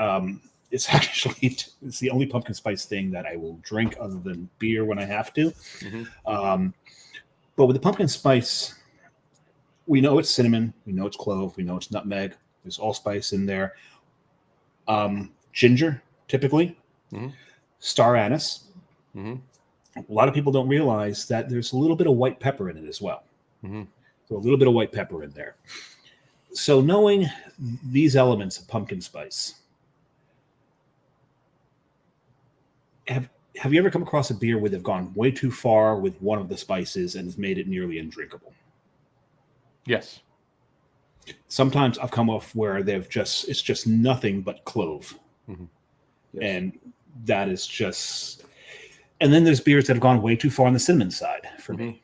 it's the only pumpkin spice thing that I will drink other than beer when I have to. Mm-hmm. But with the pumpkin spice, we know it's cinnamon, we know it's clove, we know it's nutmeg. There's allspice in there. Ginger, typically. Mm-hmm. Star anise. Mm-hmm. A lot of people don't realize that there's a little bit of white pepper in it as well. Mm-hmm. So a little bit of white pepper in there. So knowing these elements of pumpkin spice, have you ever come across a beer where they've gone way too far with one of the spices and has made it nearly undrinkable? Yes. Sometimes I've come off where it's just nothing but clove. Mm-hmm. Yes. And that is just, and then there's beers that have gone way too far on the cinnamon side for me.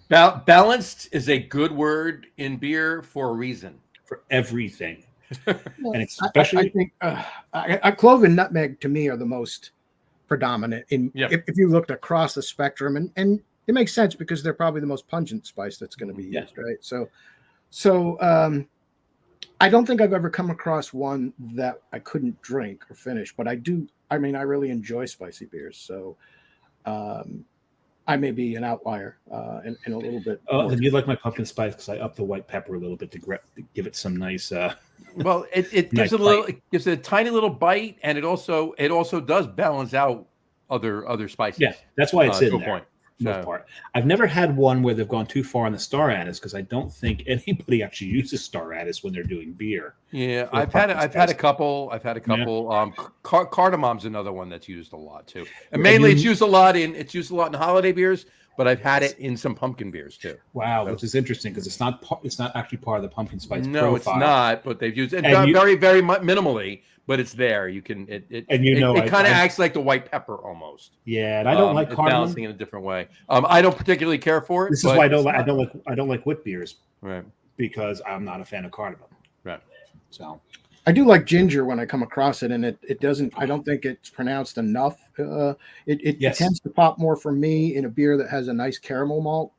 Balanced is a good word in beer for a reason. For everything. And especially, I think clove and nutmeg to me are the most predominant if you looked across the spectrum, and it makes sense because they're probably the most pungent spice that's going to be used, right? So I don't think I've ever come across one that I couldn't drink or finish, but I really enjoy spicy beers. So I may be an outlier in a little bit. Oh, then you like my pumpkin spice because I up the white pepper a little bit to give it some nice. Well, it nice gives it gives it a tiny little bite, and it also does balance out other spices. Yeah, that's why it's in to there. A point. Most part. I've never had one where they've gone too far on the star anise because I don't think anybody actually uses star anise when they're doing beer. Yeah, I've had a couple. Yeah. Cardamom's another one that's used a lot too, and mainly it's used a lot in holiday beers. But I've had it in some pumpkin beers too. Wow, which is interesting because it's not actually part of the pumpkin spice. No, profile. It's not. But they've used it very minimally. But it's there. You can it kind of acts like the white pepper almost. Yeah, and I don't like cardamom. Balancing in a different way. I don't particularly care for it. This is why I don't like wit beers. Right. Because I'm not a fan of cardamom. Right. So I do like ginger when I come across it, and it doesn't. I don't think it's pronounced enough. It tends to pop more for me in a beer that has a nice caramel malt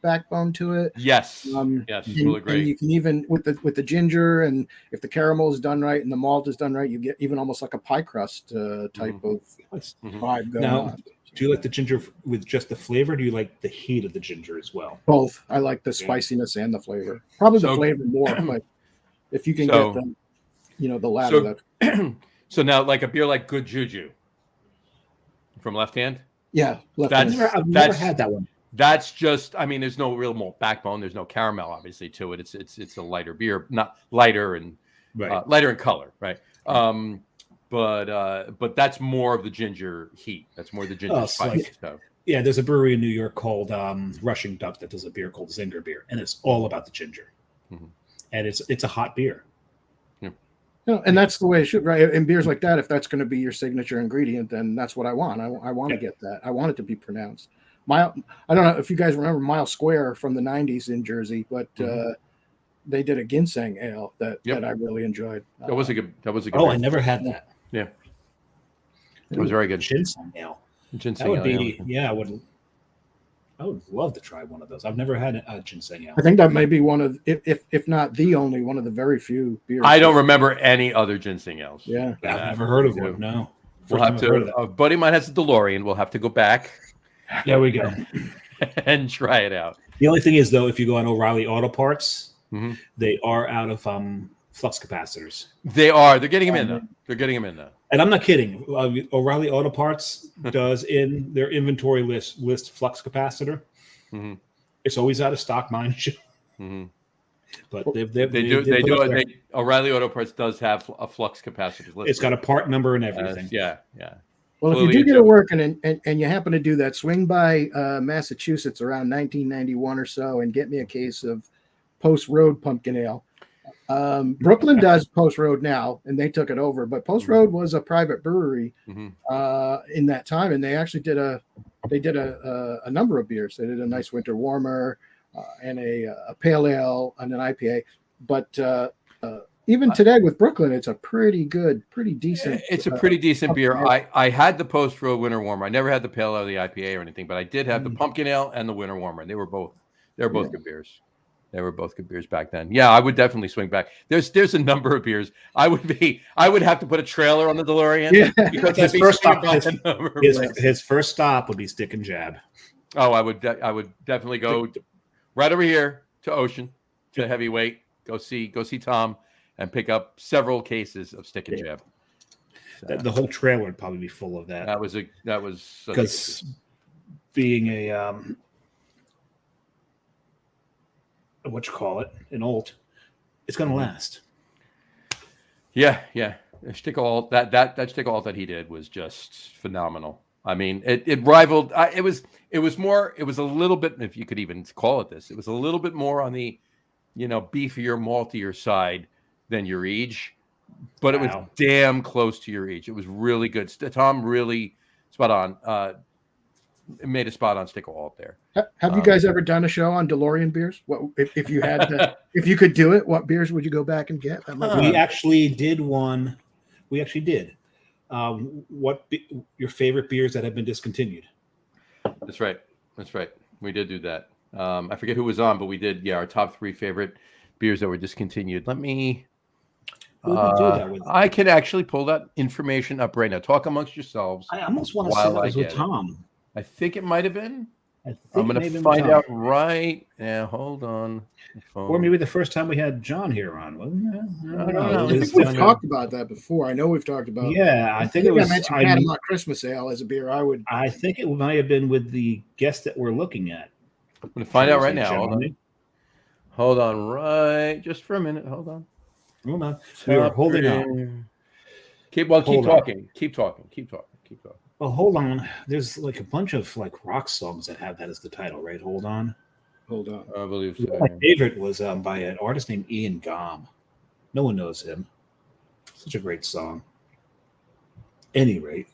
backbone to it. Yes. Yes. We'll agree. And you can even with the ginger, and if the caramel is done right and the malt is done right, you get even almost like a pie crust type of vibe going on. Do you like the ginger with just the flavor? Or do you like the heat of the ginger as well? Both. I like the spiciness and the flavor. Probably the flavor more, but if you can get the latter. So now, like a beer like Good Juju from Left Hand. Yeah, I've never had that one. That's just, there's no real malt backbone. There's no caramel, obviously, to it. It's a lighter beer, not lighter and lighter in color, right? But that's more of the ginger heat. That's more the ginger spice. Yeah, there's a brewery in New York called Rushing Duck that does a beer called Zinger Beer, and it's all about the ginger. Mm-hmm. And it's a hot beer. And that's the way it should, right? In beers like that, if that's going to be your signature ingredient, then that's what I want. I want to get that. I want it to be pronounced. I don't know if you guys remember Mile Square from the 90s in Jersey, but they did a ginseng ale that I really enjoyed. That was a good. Oh, I never had that. Yeah, it was very good. Ginseng ale. Ginseng that would ale. Be, yeah, I would love to try one of those. I've never had a ginseng ale. I think that may be one of, if not the only one of the very few beers. I don't remember any other ginseng ales. Yeah, I've never heard of one. No. We'll have to. A buddy of mine has a DeLorean. We'll have to go back. There we go. And try it out. The only thing is, though, if you go on O'Reilly Auto Parts, they are out of flux capacitors. They are. They're getting them in though. They're getting them in though. And I'm not kidding. O'Reilly Auto Parts does in their inventory list flux capacitor. It's always out of stock, mind you. But they do. O'Reilly Auto Parts does have a flux capacitor list. It's got a part number and everything. Yeah. Well, if you do get it working and you happen to do that, swing by Massachusetts around 1991 or so and get me a case of Post Road Pumpkin Ale. Brooklyn does Post Road now, and they took it over. But Post Road was a private brewery in that time, and they actually did a number of beers. They did a nice winter warmer and a pale ale and an IPA. But even today with Brooklyn, it's a pretty decent. It's a pretty decent beer. I had the Post Road Winter Warmer. I never had the Pale Ale, the IPA, or anything, but I did have the Pumpkin Ale and the Winter Warmer. They were both good beers. They were both good beers back then. Yeah, I would definitely swing back. There's a number of beers. I would have to put a trailer on the DeLorean because his first stop would be Stick and Jab. Oh, I would definitely go right over here to Ocean, to Heavyweight. Go see Tom. And pick up several cases of Stick and Jab. So, the whole trailer would probably be full of that. That was because being a an alt, it's going to last. Yeah. Stick alt that Stick alt that he did was just phenomenal. I mean, it rivaled. It was a little bit, if you could even call it this. It was a little bit more on the, beefier, maltier side than your age, but it was damn close to your age. It was really good. Tom really spot on. Made a spot on Stick Alt there. Have you guys ever done a show on DeLorean beers? What if you had if you could do it? What beers would you go back and get? We actually did one. We actually did. Your favorite beers that have been discontinued? That's right. We did do that. I forget who was on, but we did. Yeah, our top 3 favorite beers that were discontinued. Let me. I can actually pull that information up right now. Talk amongst yourselves. I almost want to say that was with Tom. I think it might have been. I'm going to find out right now. Hold on. Or maybe the first time we had John here on, wasn't it? I don't know. I think we've talked about that before. I know we've talked about. Yeah, I think it was. I mentioned Panama Christmas Ale as a beer. I think it might have been with the guest that we're looking at. I'm going to find out right now. Hold on, right, just for a minute. Hold on. We are holding on. Keep talking. Well, hold on. There's like a bunch of rock songs that have that as the title, right? Hold on. I believe so. My favorite was by an artist named Ian Gom. No one knows him. Such a great song. Any rate.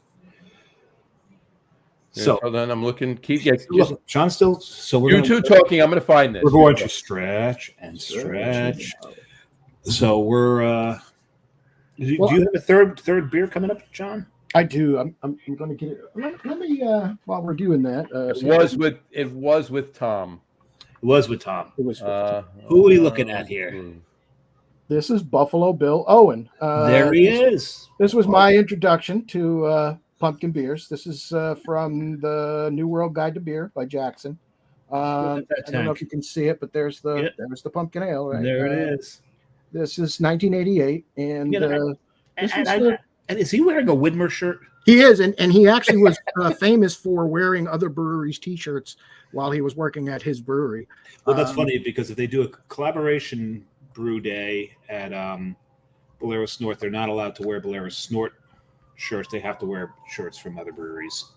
So hold on, I'm looking. Sean still. So we're you two talking. I'm going to find this. We're going to stretch and stretch. So we're. Do you have a third beer coming up, John? I do. I'm going to get it. Let me while we're doing that. It was with Tom. It was with Tom. It was. Who are we looking at here? This is Buffalo Bill Owen. There he is. This was my introduction to pumpkin beers. This is from the New World Guide to Beer by Jackson. I don't know if you can see it, but there's the pumpkin ale. Right? There it is. This is 1988, and and is he wearing a Widmer shirt? He is, and he actually was famous for wearing other breweries' T-shirts while he was working at his brewery. Well, that's funny because if they do a collaboration brew day at Bolero Snort, they're not allowed to wear Bolero Snort shirts. They have to wear shirts from other breweries.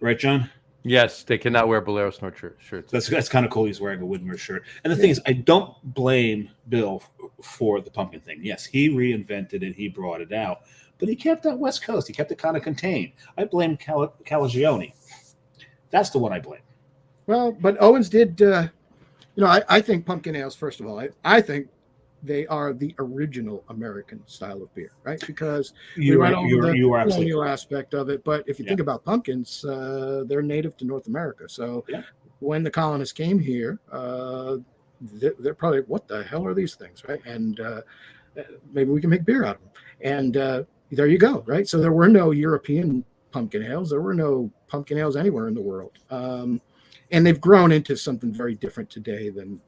Right, John? Yes, they cannot wear Bolero Snort shirts. That's kind of cool. He's wearing a Widmer shirt. And the thing is, I don't blame Bill for the pumpkin thing. Yes, he reinvented it. He brought it out. But he kept that West Coast. He kept it kind of contained. I blame Calagione. That's the one I blame. Well, but Owens did, I think pumpkin ales, first of all, I think they are the original American style of beer, right? Because you are absolutely colonial aspect of it. But if you think about pumpkins, they're native to North America. So when the colonists came here, they're probably, what the hell are these things, right? And maybe we can make beer out of them. And there you go, right? So there were no European pumpkin ales. There were no pumpkin ales anywhere in the world. And they've grown into something very different today than,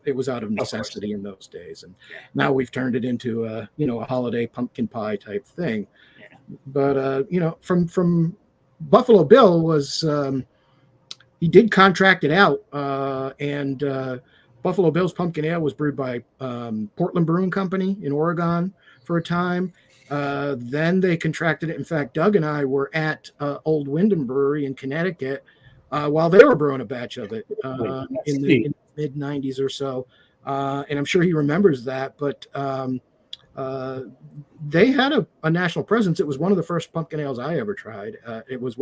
it was out of necessity in those days. And now we've turned it into a holiday pumpkin pie type thing. Yeah. But, from Buffalo Bill was, he did contract it out. And Buffalo Bill's pumpkin ale was brewed by Portland Brewing Company in Oregon for a time. Then they contracted it. In fact, Doug and I were at Old Wyndham Brewery in Connecticut while they were brewing a batch of it in the mid 90s or so. And I'm sure he remembers that. But they had a national presence. It was one of the first pumpkin ales I ever tried. It was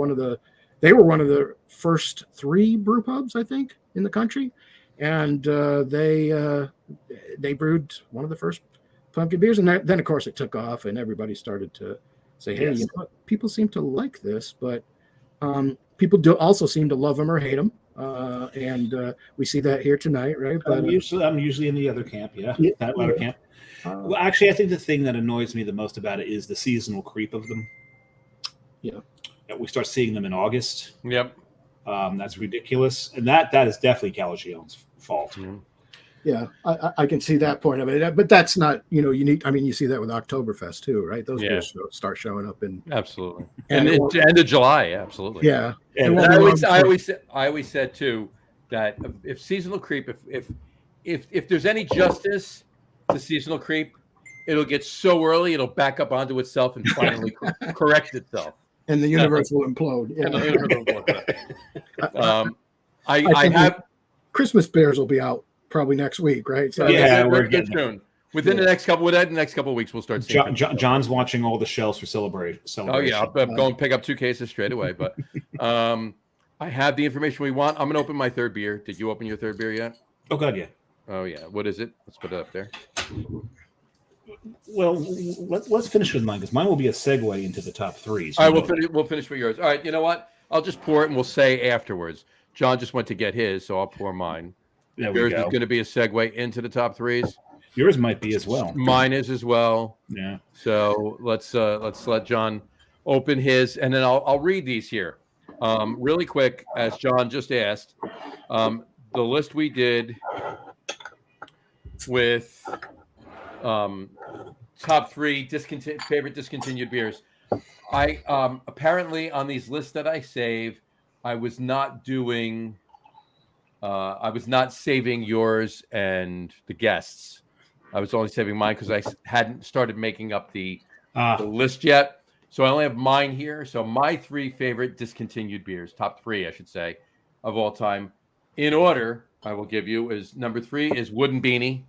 they were one of the first 3 brew pubs, I think, in the country. And they brewed one of the first pumpkin beers, and then of course it took off, and everybody started to say, "Hey, you know what? People seem to like this," but people do also seem to love them or hate them, and we see that here tonight, right? But I'm usually in the other camp, that latter camp. Well, actually, I think the thing that annoys me the most about it is the seasonal creep of them. Yeah, we start seeing them in August. Yep, that's ridiculous, and that is definitely Calagione fault. Mm-hmm. Yeah, I can see that point of it, but that's not unique. I mean, you see that with Oktoberfest too, right? Those beers start showing up in absolutely, and end of July, absolutely. Yeah, and I always said too that if seasonal creep, if there's any justice to seasonal creep, it'll get so early it'll back up onto itself and finally correct itself, and the universe will implode. Yeah. I have Christmas beers will be out probably next week, right? So we're getting soon. Within the next couple of weeks, we'll start seeing. John's watching all the shelves for celebration. Oh yeah, I'll go and pick up 2 cases straight away. But I have the information we want. I'm gonna open my 3rd beer. Did you open your 3rd beer yet? Oh god, yeah. Oh yeah. What is it? Let's put it up there. Well, let's finish with mine because mine will be a segue into the top 3. All right, we'll finish with yours. All right, you know what? I'll just pour it and we'll say afterwards. John just went to get his, so I'll pour mine. Yours is going to be a segue into the top 3s. Yours might be as well. Mine is as well. Yeah. So let's let John open his, and then I'll read these here, really quick, as John just asked. The list we did with top 3 favorite discontinued beers. I apparently on these lists that I save, I was not saving yours and the guests. I was only saving mine because I hadn't started making up the list yet. So I only have mine here. So my 3 favorite discontinued beers, top 3, I should say, of all time. In order, I will give you is number 3 is Wooden Beanie.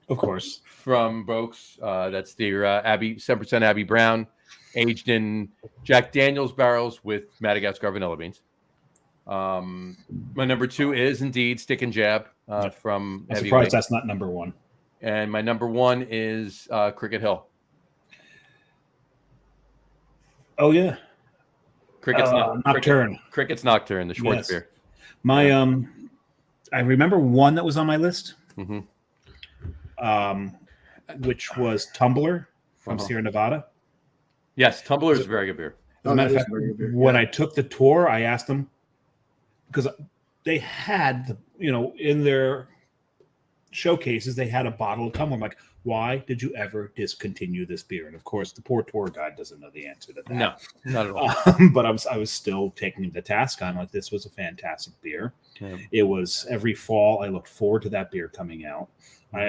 Of course. From Brooks. That's the 7% Abbey Brown, aged in Jack Daniels barrels with Madagascar vanilla beans. My number 2 is indeed Stick and Jab from. I'm surprised that's not number 1. And my number 1 is Cricket Hill. Oh yeah, Cricket's Nocturne. Cricket's Nocturne, the Schwartz beer. My I remember one that was on my list, which was Tumbler from Sierra Nevada. Yes, Tumbler is a very good beer. As a matter of fact, when I took the tour, I asked them because they had in their showcases they had a bottle of Tumbler. I'm like, why did you ever discontinue this beer? And of course, the poor tour guide doesn't know the answer to that. No, not at all. But I was still taking him to task on like this was a fantastic beer. Yeah. It was every fall. I looked forward to that beer coming out.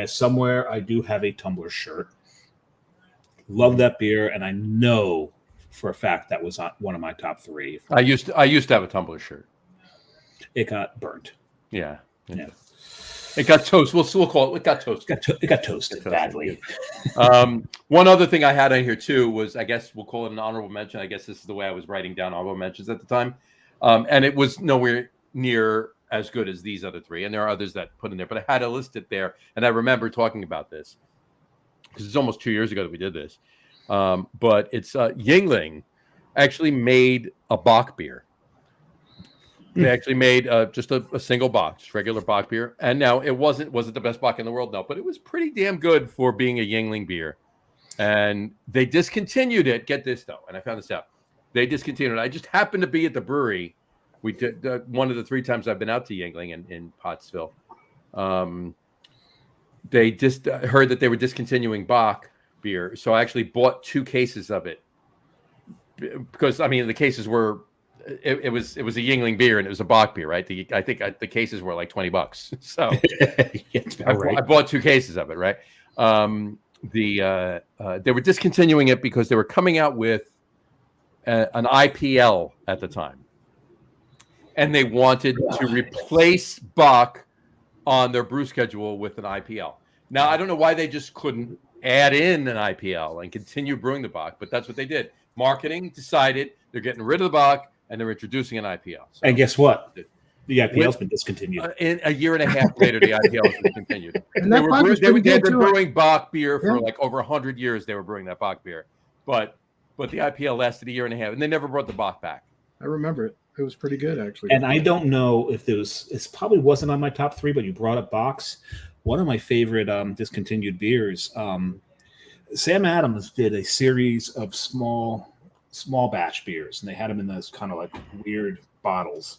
Somewhere I do have a Tumbler shirt. Love that beer, and I know for a fact that was one of my top 3. I used to have a Tumbler shirt. It got burnt. Yeah. It got toasted. We'll call it. It got toasted. It got toasted badly. One other thing I had on here too was, I guess we'll call it an honorable mention. I guess this is the way I was writing down honorable mentions at the time, and it was nowhere near as good as these other 3. And there are others that put in there, but I had to list it there, and I remember talking about this because it's almost 2 years ago that we did this. But it's Yuengling actually made a Bock beer. They actually made just a single Bock, just regular Bock beer. And now it wasn't the best Bock in the world, no, but it was pretty damn good for being a Yuengling beer. and they discontinued it. Get this though, and I found this out. They discontinued it. I just happened to be at the brewery. We did one of the 3 times I've been out to Yuengling in Pottsville. They just heard that they were discontinuing Bock beer, so I actually bought 2 cases of it because I mean the cases were it was a Yuengling beer and it was a Bock beer, right? I think the cases were like $20, so I bought 2 cases of it, right? They were discontinuing it because they were coming out with an IPL at the time, and they wanted to replace Bock on their brew schedule with an IPL. Now, I don't know why they just couldn't add in an IPL and continue brewing the Bock, but that's what they did. Marketing decided they're getting rid of the Bock and they're introducing an IPL. So, and guess what? The IPL's been discontinued. In a year and a half later, the IPL was discontinued. They've been brewing Bock beer for like over 100 years. They were brewing that Bock beer, but the IPL lasted a year and a half, and they never brought the Bock back. I remember it. It was pretty good, actually. And I don't know if it probably wasn't on my top 3, but you brought up Bock's. One of my favorite discontinued beers. Sam Adams did a series of small batch beers, and they had them in those kind of like weird bottles.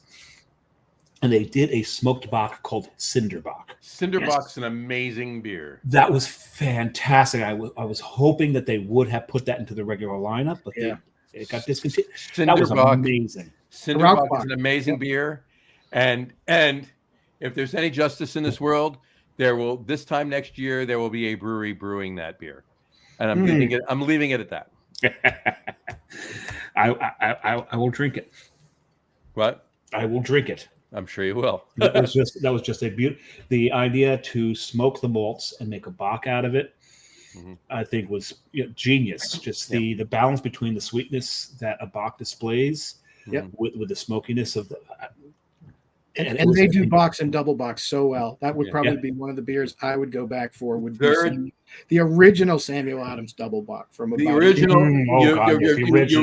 And they did a smoked Bock called Cinderbock. Cinderbock's an amazing beer. That was fantastic. I was hoping that they would have put that into the regular lineup, but it got discontinued. That was amazing. Cinderbock is an amazing beer, and if there's any justice in this world, this time next year there will be a brewery brewing that beer, and I'm leaving it at that. I will drink it. What? I will drink it. I'm sure you will. that was just a beauty. The idea to smoke the malts and make a Bock out of it, I think was genius. Just the balance between the sweetness that a Bock displays with the smokiness of the. And they do Bocks and double Bocks so well. That would probably be one of the beers I would go back for. Would be the original Samuel Adams double Bock from the original.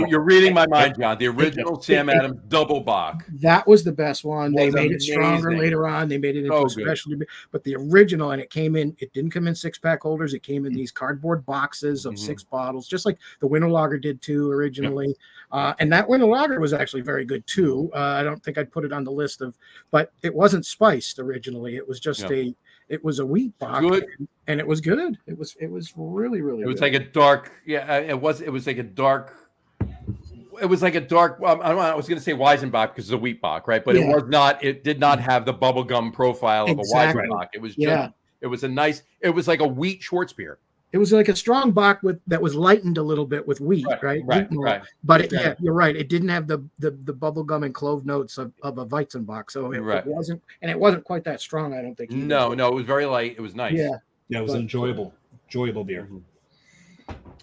You're reading my mind, John. The original Sam Adams double Bock. That was the best one. They made it stronger later on. They made it into a specialty beer. But the original, and it didn't come in 6-pack holders. It came in these cardboard boxes of 6 bottles, just like the Winter Lager did too originally. And that Winter Lager was actually very good too. I don't think I'd put it on the list but it wasn't spiced originally. It was just it was a wheat Bock, and it was good. It was really, really. It was good. like a dark. Yeah, it was like a dark. It was like a dark. I was going to say Weizenbock because it's a wheat Bock, right? But it was not. It did not have the bubblegum profile of a Weizenbock. It was just. It was a nice. It was like a wheat Schwarzbier. It was like a strong Bock that was lightened a little bit with wheat, right? But you're right. It didn't have the bubblegum and clove notes of a Weizenbock, so it wasn't quite that strong. I don't think. No, it was very light. It was nice. Yeah, it was enjoyable beer.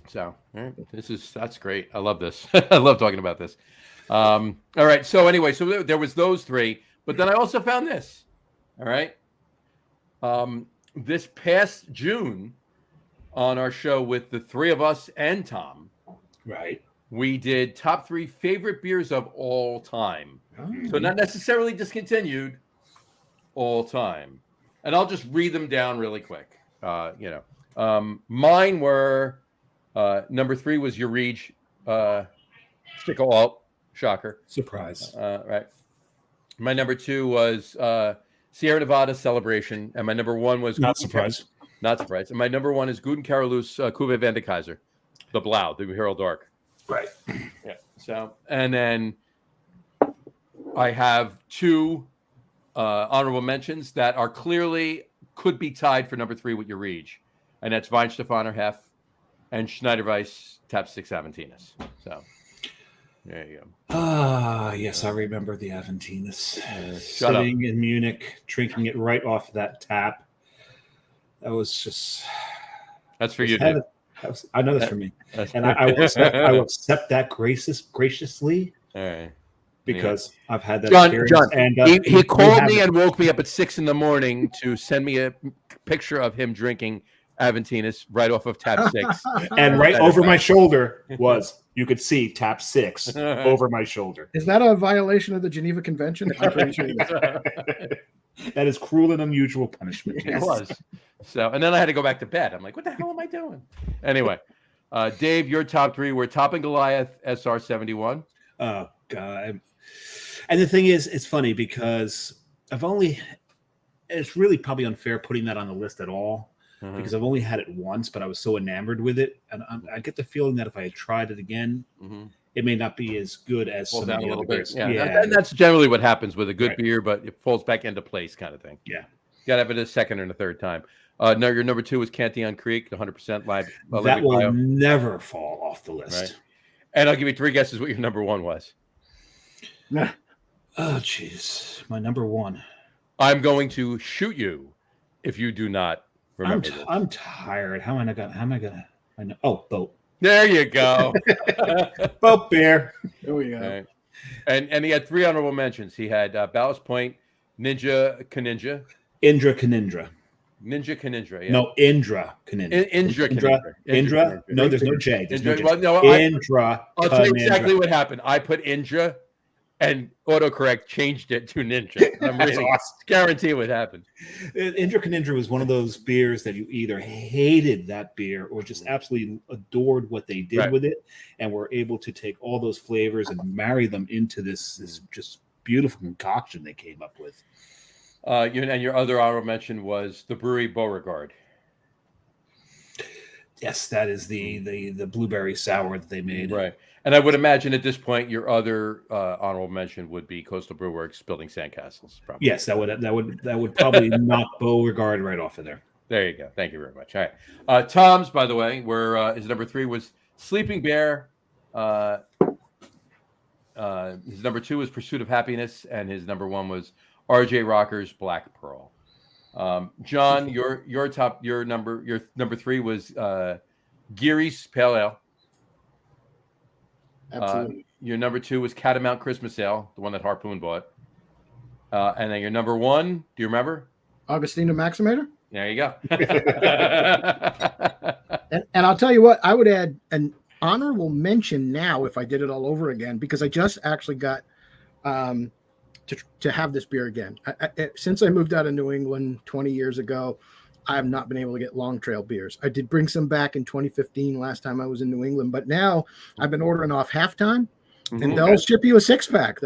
So that's great. I love this. I love talking about this. All right. So anyway, so there was those 3, but then I also found this. All right. This past June, on our show with the 3 of us and Tom, right? We did top 3 favorite beers of all time. So not necessarily discontinued, all time. And I'll just read them down really quick. Mine were number 3 was Urige, Stickle Alt, shocker, surprise. Right. My number 2 was Sierra Nevada Celebration, and my number 1 was not surprised. Not surprised. And my number 1 is Guten Carolus Cuvée Van de Kaiser, the Blau, the Imperial Dark. Right. Yeah. So, and then I have 2 honorable mentions that are clearly could be tied for number 3 with Urige, and that's Weihenstephaner Hef and Schneider Weiss Tap 6 Aventinus. So there you go. Yes, I remember the Aventinus. Sitting in Munich, drinking it right off that tap. That was just. That's for you, dude. I know that's for me, and I will accept that graciously. All right. Because I've had that experience. John, and he called me and woke me up at 6 a.m. to send me a picture of him drinking Aventinus right off of Tap 6, and right over my shoulder you could see Tap 6 over my shoulder. Is that a violation of the Geneva Convention? I'm pretty sure that is cruel and unusual punishment. It was. So, and then I had to go back to bed. I'm like, what the hell am I doing? Anyway, Dave, your top three were Topping Goliath SR71. Oh God! And the thing is, it's funny because it's really probably unfair putting that on the list at all because I've only had it once, but I was so enamored with it, and I get the feeling that if I had tried it again, it may not be as good as Falls some down of the a little other bit. beers. Yeah, that's generally what happens with a good beer, but it falls back into place, kind of thing. Yeah, you gotta have it a second and a third time. No, your number two was Cantillon Creek, the 100% live. That will never fall off the list. Right. And I'll give you three guesses what your number one was. Oh, jeez, my number one. I'm going to shoot you if you do not remember this. I'm tired. How am I gonna? I know. Oh, boat. There you go. Boat beer. There we go. Right. And he had three honorable mentions. He had Ballast Point, Ninja Canindra. Indra Canindra. Ninja Canindra. Yeah. No, Indra Canindra. Indra. No, there's no J. There's no J. Well, no, Indra. I'll tell you exactly what happened. I put Indra, and autocorrect changed it to Ninja. I'm really guarantee what happened. Indra Canindra was one of those beers that you either hated that beer or just absolutely adored what they did with it, and were able to take all those flavors and marry them into this just beautiful concoction they came up with. And your other honorable mention was the brewery Beauregard. Yes, that is the blueberry sour that they made. Right. And I would imagine at this point your other honorable mention would be Coastal Brew Works building sandcastles. Probably. Yes, that would probably knock Beauregard right off of there. There you go. Thank you very much. All right. Tom's, by the way, where his number three was Sleeping Bear. His number two was Pursuit of Happiness, and his number one was RJ Rocker's Black Pearl. John, your number three was Geary's Pale Ale. Absolutely. Your number two was Catamount Christmas Ale, the one that Harpoon bought. And then your number one, do you remember? Augustina Maximator. There you go. and I'll tell you what, I would add an honorable mention now if I did it all over again, because I just actually got to have this beer again. Since I moved out of New England 20 years ago, I have not been able to get Long Trail beers. I did bring some back in 2015, last time I was in New England, but now I've been ordering off Halftime, and they'll ship you a 6-pack.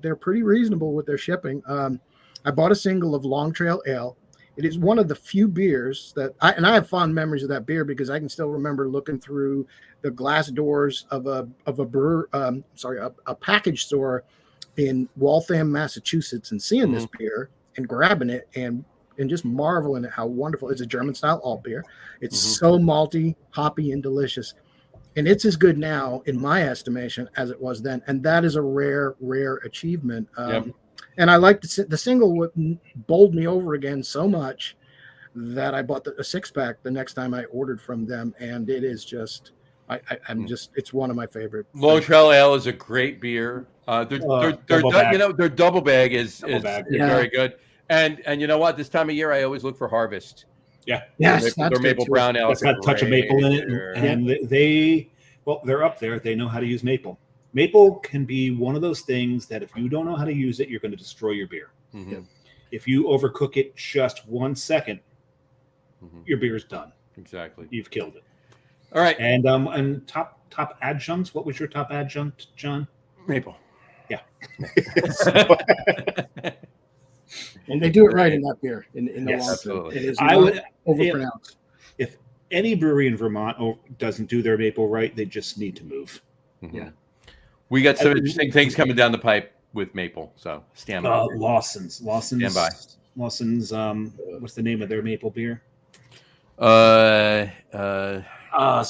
They're pretty reasonable with their shipping. I bought a single of Long Trail Ale. It is one of the few beers that I have fond memories of that beer because I can still remember looking through the glass doors of a package store in Waltham, Massachusetts, and seeing this beer and grabbing it and just marveling at how wonderful. It's a German style alt beer. It's so malty, hoppy, and delicious. And it's as good now, in my estimation, as it was then. And that is a rare achievement. And I like the single bowled me over again so much that I bought a 6-pack the next time I ordered from them. And it is just, it's one of my favorite. Long Trail Ale is a great beer. Their double bag is very good. And you know what? This time of year, I always look for Harvest. Yeah. Yes. Their maple brown ale. That's got a touch of maple in it. And they're up there. They know how to use maple. Maple can be one of those things that if you don't know how to use it, you're going to destroy your beer. If you overcook it just 1 second, your beer is done. Exactly. You've killed it. All right. And top adjuncts. What was your top adjunct, John? Maple. Yeah. And they do it right in that beer. In the long absolutely. It is overpronounced. If any brewery in Vermont doesn't do their maple right, they just need to move. Yeah. We got some interesting things coming down the pipe with maple, so stand by. Lawson's. Stand by. Lawson's. What's the name of their maple beer? It's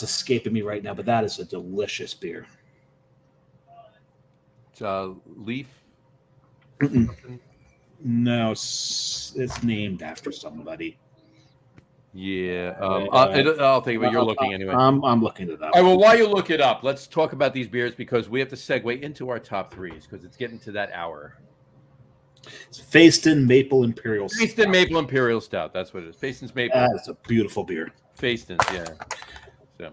escaping me right now, but that is a delicious beer. It's Leaf. No, it's named after somebody. Yeah, I'll think of it. You're looking anyway. I'm looking it up. All right, well, while you look it up, let's talk about these beers because we have to segue into our top threes because it's getting to that hour. It's Fayston Maple Imperial Stout. Fayston Maple Imperial Stout. That's what it is. Fayston's Maple. It's a beautiful beer. Fayston's, yeah.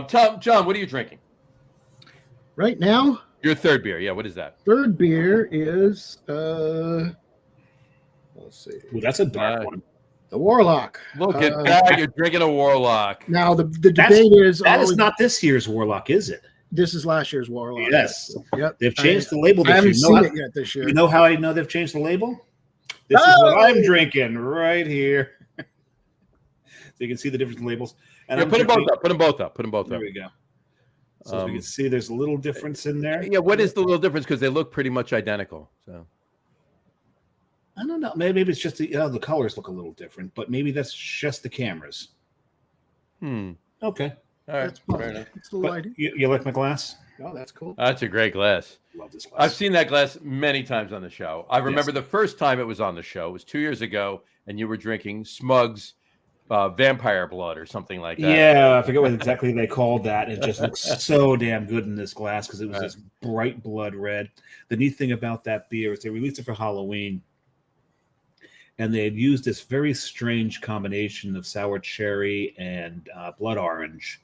So, John, what are you drinking? Right now? Your third beer. Yeah, what is that? Third beer is, let's see. Ooh, that's a dark one. The Warlock. Look at that. You're drinking a Warlock. Now, the debate is... That is not this year's Warlock, is it? This is last year's Warlock. Yes. Yep. They've changed the label this year. I haven't seen it yet this year. You know how I know they've changed the label? This is what I'm drinking right here. So you can see the different labels. And put them both up. Put them both up. There we go. So as we can see, there's a little difference in there. Yeah, what is the little difference? Because they look pretty much identical. So I don't know. Maybe it's just the colors look a little different, but maybe that's just the cameras. Okay. All right. That's fine. It's the lighting. You like my glass? Oh, that's cool. That's a great glass. Love this glass. I've seen that glass many times on the show. I remember the first time it was on the show. It was 2 years ago, and you were drinking Smug's vampire blood or something like that. Yeah, I forget what exactly they called that. It just looks so damn good in this glass because it was this bright blood red. The neat thing about that beer is they released it for Halloween, and they had used this very strange combination of sour cherry and blood orange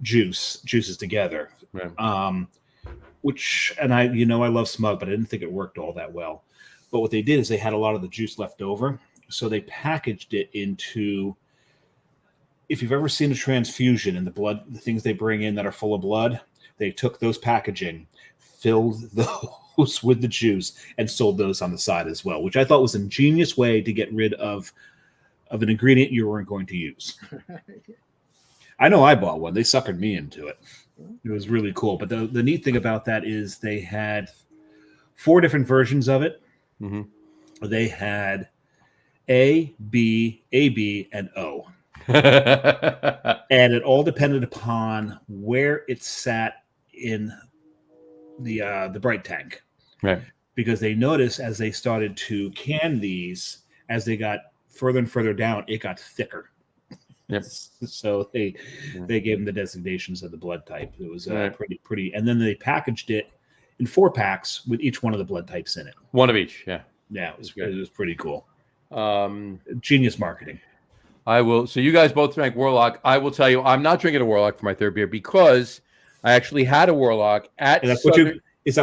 juices together. Right. Which, and I love Smug, but I didn't think it worked all that well. But what they did is they had a lot of the juice left over, so they packaged it into. If you've ever seen a transfusion and the things they bring in that are full of blood, they took those packaging, filled those with the juice, and sold those on the side as well, which I thought was an ingenious way to get rid of an ingredient you weren't going to use. I know I bought one. They suckered me into it. It was really cool. But the neat thing about that is they had 4 different versions of it. They had A, B, and O. And it all depended upon where it sat in the bright tank, right? Because they noticed as they started to can these, as they got further and further down, it got thicker. Yep. So they gave them the designations of the blood type. It was pretty, and then they packaged it in 4 packs with each one of the blood types in it. One of each, yeah. It was pretty cool. Genius marketing. So you guys both drank Warlock. I will tell you, I'm not drinking a Warlock for my third beer because I actually had a Warlock at Southern. I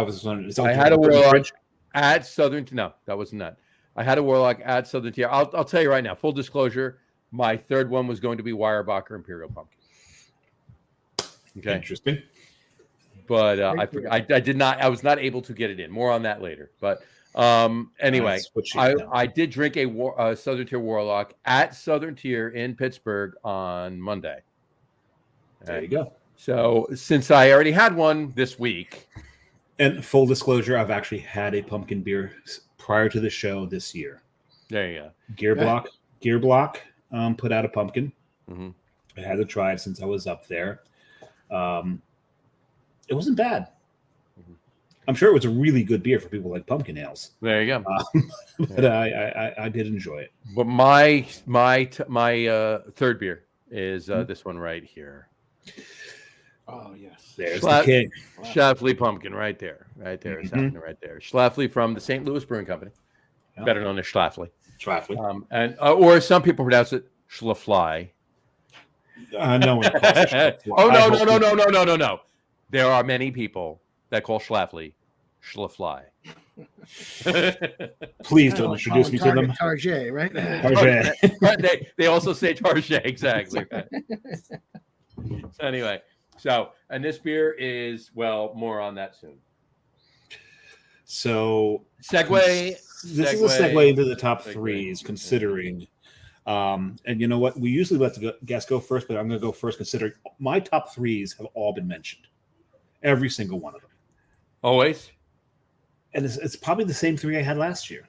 was wondering. I had a Warlock at Southern. No, that wasn't that. I had a Warlock at Southern Tier. I'll tell you right now, full disclosure, my third one was going to be Weyerbacher Imperial Pumpkin. Okay. Interesting. But I did not. I was not able to get it in. More on that later. But anyway, I did drink a Southern Tier Warlock at Southern Tier in Pittsburgh on Monday. There you go. So since I already had one this week, and full disclosure, I've actually had a pumpkin beer prior to the show this year. There you go. Gear Block put out a pumpkin. I had to try it since I was up there. It wasn't bad. I'm sure it was a really good beer for people like pumpkin ales. There you go. But I did enjoy it. But my third beer is this one right here. Oh yes, there's the king. Schlafly Pumpkin right there. Right there. Schlafly from the St. Louis Brewing Company, better known as Schlafly. And or some people pronounce it Schlafly. No one calls it Schlafly. Oh no. There are many people that call Schlafly Schlafly. Please don't introduce me to them. Target, right? Target. They also say Target, exactly. So anyway, and this beer is, well, more on that soon. So segue. This is a segue into the top threes, considering. And you know what? We usually let the guests go first, but I'm going to go first, considering my top threes have all been mentioned. Every single one of them. Always? And it's probably the same 3 I had last year.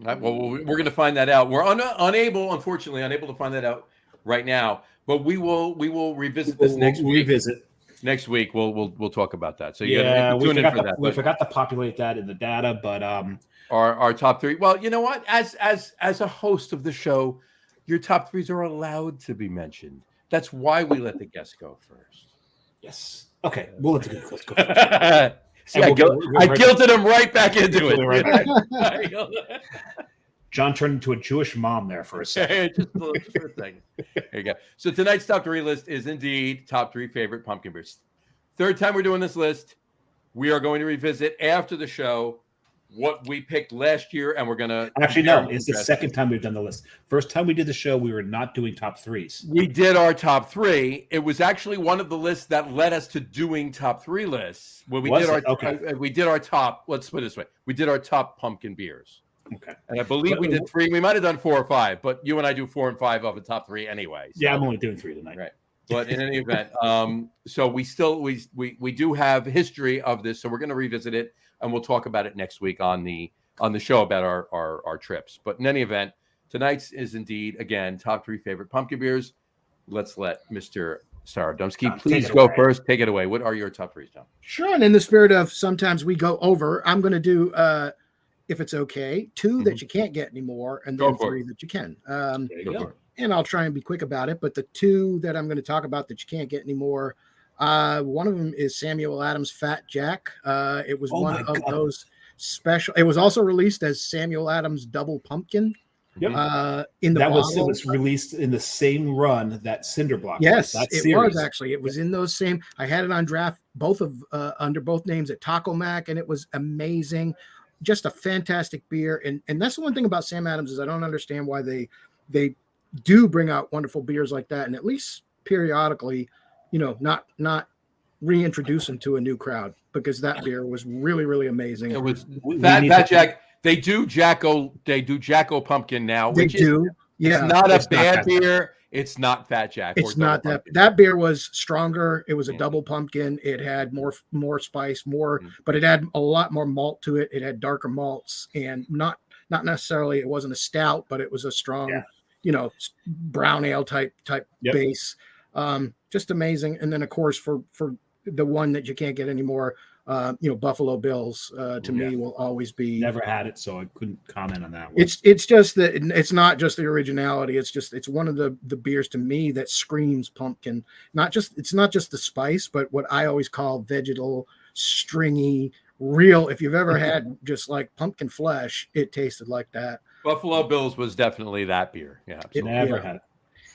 Well, we're going to find that out. We're unfortunately unable to find that out right now. But we will revisit this next week. Next week, we'll talk about that. So you got to tune in for that. We forgot to populate that in the data, but our top 3. Well, you know what? As a host of the show, your top 3s are allowed to be mentioned. That's why we let the guests go first. Yes. Okay, we'll let the guests go first. See, I guilted him right back into it. John turned into a Jewish mom there for a second. just for a second. There you go. So tonight's top 3 list is indeed top 3 favorite pumpkin beers. Third time we're doing this list. We are going to revisit after the show what we picked last year, and we're gonna actually no. It's the second time we've done the list. First time we did the show, we were not doing top threes. We did our top three. It was actually one of the lists that led us to doing top three lists. When we did our top. Let's put it this way: we did our top pumpkin beers. Okay, and I believe we did three. We might have done 4 or 5, but you and I do 4 and 5 of the top 3 anyway. So. Yeah, I'm only doing 3 tonight. Right. But in any event, so we do have history of this, so we're going to revisit it, and we'll talk about it next week on the show about our trips. But in any event, tonight's is indeed again top 3 favorite pumpkin beers. Let's let Mr. Staradumsky please go first. Take it away. What are your top 3s, John? Sure. And in the spirit of sometimes we go over, I'm going to do, if it's okay, 2 that you can't get anymore, and then 3 that you can. And I'll try and be quick about it. But the 2 that I'm going to talk about that you can't get anymore, one of them is Samuel Adams Fat Jack. It was one of those special. It was also released as Samuel Adams Double Pumpkin. Yep. In the it was released in the same run that Cinderblock. Yes, it was actually. It was in those same. I had it on draft, both of under both names at Taco Mac, and it was amazing. Just a fantastic beer. And that's the one thing about Sam Adams is I don't understand why they do bring out wonderful beers like that, and at least periodically, not reintroduce them to a new crowd, because that beer was really, really amazing. It was Fat Jack. They do Jacko Pumpkin now. They do. It's not a bad beer. It's not Fat Jack. It's not that. That beer was stronger. It was a double pumpkin. It had more spice, but it had a lot more malt to it. It had darker malts, and not necessarily. It wasn't a stout, but it was a strong, brown ale type base. Just amazing. And then of course for the one that you can't get anymore, Buffalo Bills to me will always be. Never had it, so I couldn't comment on that one. It's just that it's not just the originality. It's one of the beers to me that screams pumpkin. It's not just the spice, but what I always call vegetal, stringy, real. If you've ever had just like pumpkin flesh, it tasted like that. Buffalo Bills was definitely that beer. Yeah, never had it.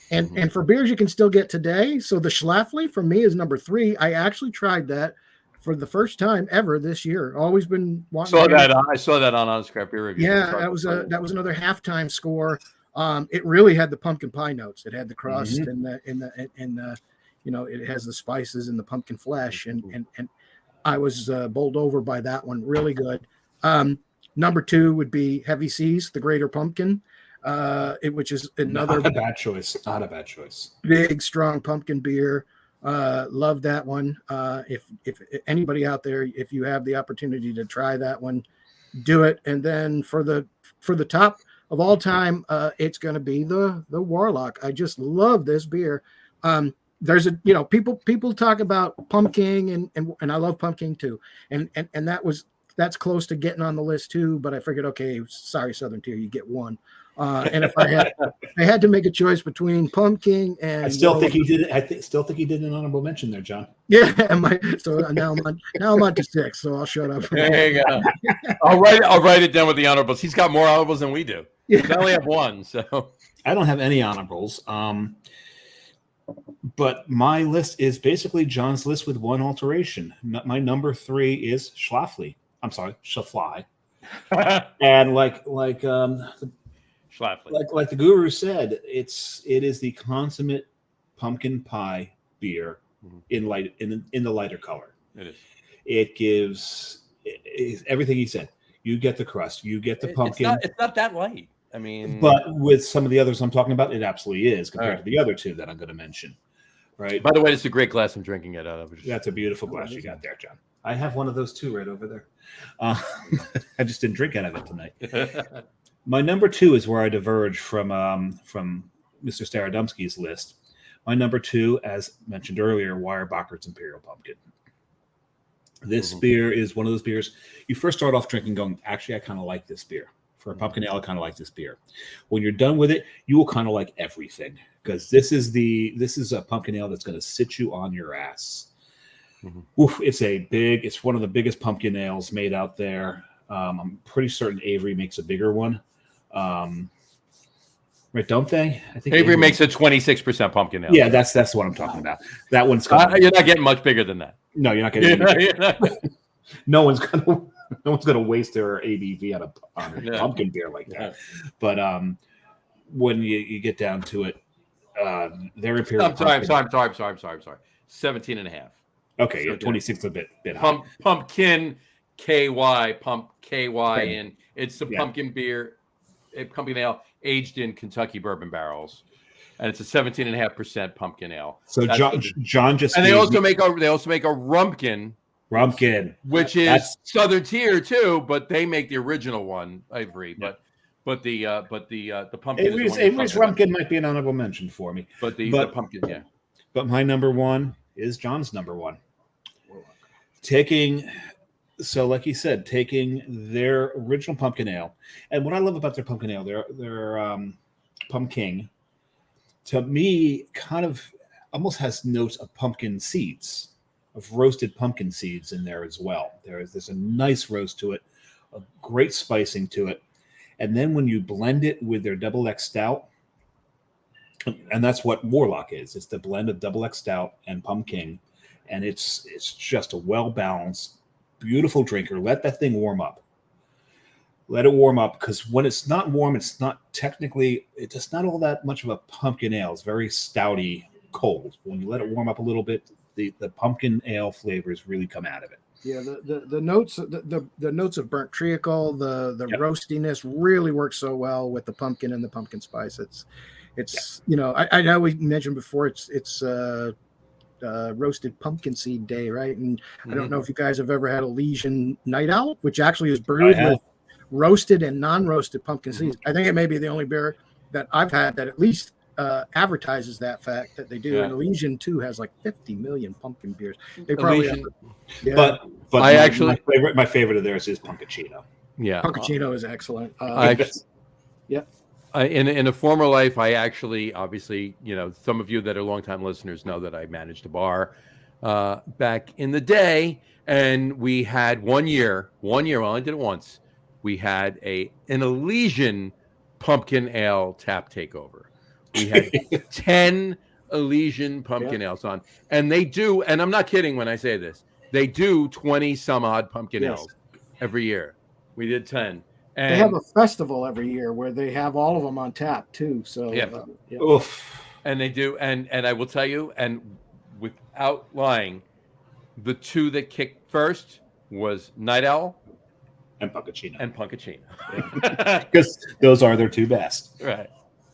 And for beers you can still get today, so the Schlafly for me is number 3. I actually tried that for the first time ever this year. Always been wanting. I saw that on Honest Craft Beer Review. Yeah, that was another halftime score. It really had the pumpkin pie notes. It had the crust and it has the spices and the pumpkin flesh, and I was bowled over by that one. Really good. Number 2 would be Heavy Seas, the Greater Pumpkin. Which is another not a bad choice. Not a bad choice. Big, strong pumpkin beer. Love that one. If anybody out there, if you have the opportunity to try that one, do it. And then for the top of all time, it's going to be the Warlock. I just love this beer. There's people talk about pumpkin and I love pumpkin too. And that's close to getting on the list too. But I figured, okay, sorry, Southern Tier, you get one. And if I had to make a choice between pumpkin and I still think he did it. I still think he did an honorable mention there, John. Yeah, so now I'm on to 6, so I'll shut up. There you go. I'll write it down with the honorables. He's got more honorables than we do. Yeah. I only have 1, so I don't have any honorables. But my list is basically John's list with one alteration. My number 3 is Schlafly. I'm sorry, Schlafly. And like the guru said, it is the consummate pumpkin pie beer in the lighter color. It is. It gives everything he said. You get the crust, you get the pumpkin. It's not that light. I mean, but with some of the others I'm talking about, it absolutely is compared to the other 2 that I'm going to mention. Right. By the way, it's a great glass I'm drinking it out of. That's a beautiful glass you got there, John. I have one of those too right over there. I just didn't drink out of it tonight. My number 2 is where I diverge from Mr. Staradumsky's list. My number 2, as mentioned earlier, Weyerbacher's Imperial Pumpkin. This beer is one of those beers you first start off drinking going, actually, I kind of like this beer. For a pumpkin ale, I kind of like this beer. When you're done with it, you will kind of like everything, because this is a pumpkin ale that's going to sit you on your ass. Oof, it's one of the biggest pumpkin ales made out there. I'm pretty certain Avery makes a bigger one. Right, don't they? I think Avery makes a 26% pumpkin ale. Yeah, that's what I'm talking about. That one's you're not getting much bigger than that. No, you're not getting. No one's gonna. no one's going to waste their ABV on a pumpkin beer like that. But when you get down to it, their Imperial. I'm sorry. 17 and a half. Okay, so 26 a bit high. Pumpkin KY, pump KY, Okay. and it's the pumpkin beer, pumpkin ale aged in Kentucky bourbon barrels, and it's a 17.5% pumpkin ale. So John just and they also make a rumpkin, which is Southern Tier too, but they make the original one, Avery. Yeah. But the pumpkin. Avery's rumpkin might be an honorable mention for me. But the pumpkin, yeah. But my number one is John's number one. Like you said, taking their original pumpkin ale, and what I love about their pumpkin ale, their pumpkin, to me, kind of almost has notes of pumpkin seeds, of roasted pumpkin seeds in there as well. There's a nice roast to it, a great spicing to it, and then when you blend it with their Double X Stout, and that's what Warlock is. It's the blend of Double X Stout and pumpkin, and it's just a well balanced, beautiful drinker. Let that thing warm up. Let it warm up, because when it's not warm, it's not all that much of a pumpkin ale. It's very stouty, cold. When you let it warm up a little bit, the pumpkin ale flavors really come out of it. Yeah, the notes the notes of burnt treacle, the roastiness really works so well with the pumpkin and the pumpkin spice. It's I know we mentioned before it's roasted pumpkin seed day, right? And I don't know if you guys have ever had a Elysian Night Owl, which actually is brewed with roasted and non-roasted pumpkin seeds. I think it may be the only beer that I've had that at least advertises that fact that they do. Yeah. And Elysian too has like 50 million pumpkin beers. They probably have, but my favorite of theirs is Punkachino. Yeah, Punkachino is excellent. In a former life, I actually, obviously, some of you that are longtime listeners know that I managed a bar back in the day, and we had one year, I only did it once. We had an Elysian pumpkin ale tap takeover. We had 10 Elysian pumpkin ales on, and they do, and I'm not kidding when I say this, they do 20 some odd pumpkin ales every year. We did 10. And they have a festival every year where they have all of them on tap too. So and they do, and I will tell you, and without lying, the two that kicked first was Night Owl and Punkachino. Because those are their two best. Right.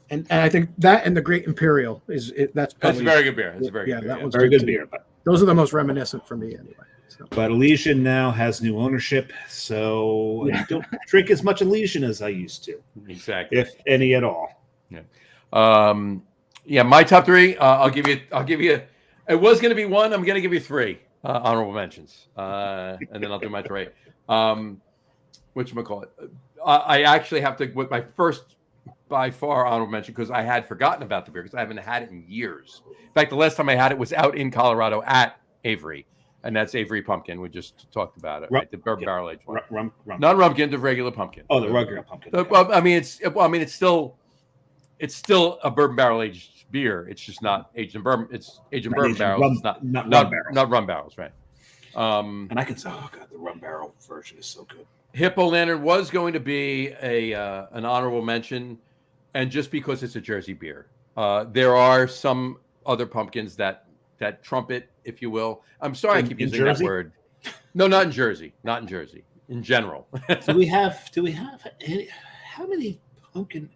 And I think that and the Great Imperial that's a very good beer. It's a very good beer. That one's very good beer. But those are the most reminiscent for me anyway. So. But Elysian now has new ownership, so I don't drink as much Elysian as I used to. Exactly, if any at all. Yeah. My top three. I'll give you. It was going to be one. I'm going to give you three honorable mentions, and then I'll do my three. Whatchamacallit? I actually have to with my first by far honorable mention because I had forgotten about the beer because I haven't had it in years. In fact, the last time I had it was out in Colorado at Avery. And that's Avery Pumpkin. We just talked about it, right? The bourbon barrel aged one. Not rumpkin, the regular pumpkin. Oh, the regular pumpkin. It's still a bourbon barrel aged beer. It's just not aged in bourbon. It's aged in bourbon barrels. It's not rum barrels, right? And I can say, oh god, the rum barrel version is so good. Hippo Lantern was going to be an honorable mention, and just because it's a Jersey beer, there are some other pumpkins that trumpet, if you will. I'm sorry, I keep using Jersey? That word. No, not in Jersey. Not in Jersey. In general. Do we have how many pumpkin?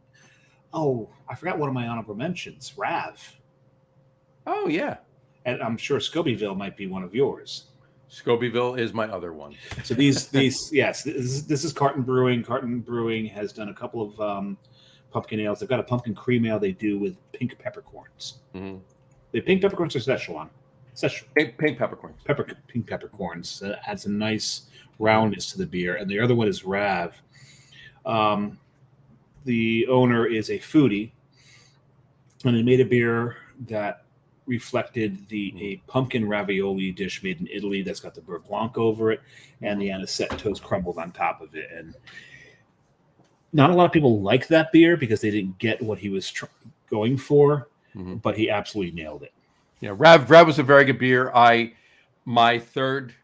Oh, I forgot one of my honorable mentions. Rav. Oh yeah. And I'm sure Scobeyville might be one of yours. Scobeyville is my other one. So these yes, this is Carton Brewing. Carton Brewing has done a couple of pumpkin ales. They've got a pumpkin cream ale they do with pink peppercorns. Mm-hmm. The pink peppercorns are Szechuan. Pink peppercorns. Pink peppercorns. Adds a nice roundness to the beer. And the other one is Rav. The owner is a foodie, and he made a beer that reflected a pumpkin ravioli dish made in Italy that's got the beurre blanc over it and the anisette toast crumbled on top of it. And not a lot of people like that beer because they didn't get what he was going for. But he absolutely nailed it. Yeah, Rav was a very good beer. My third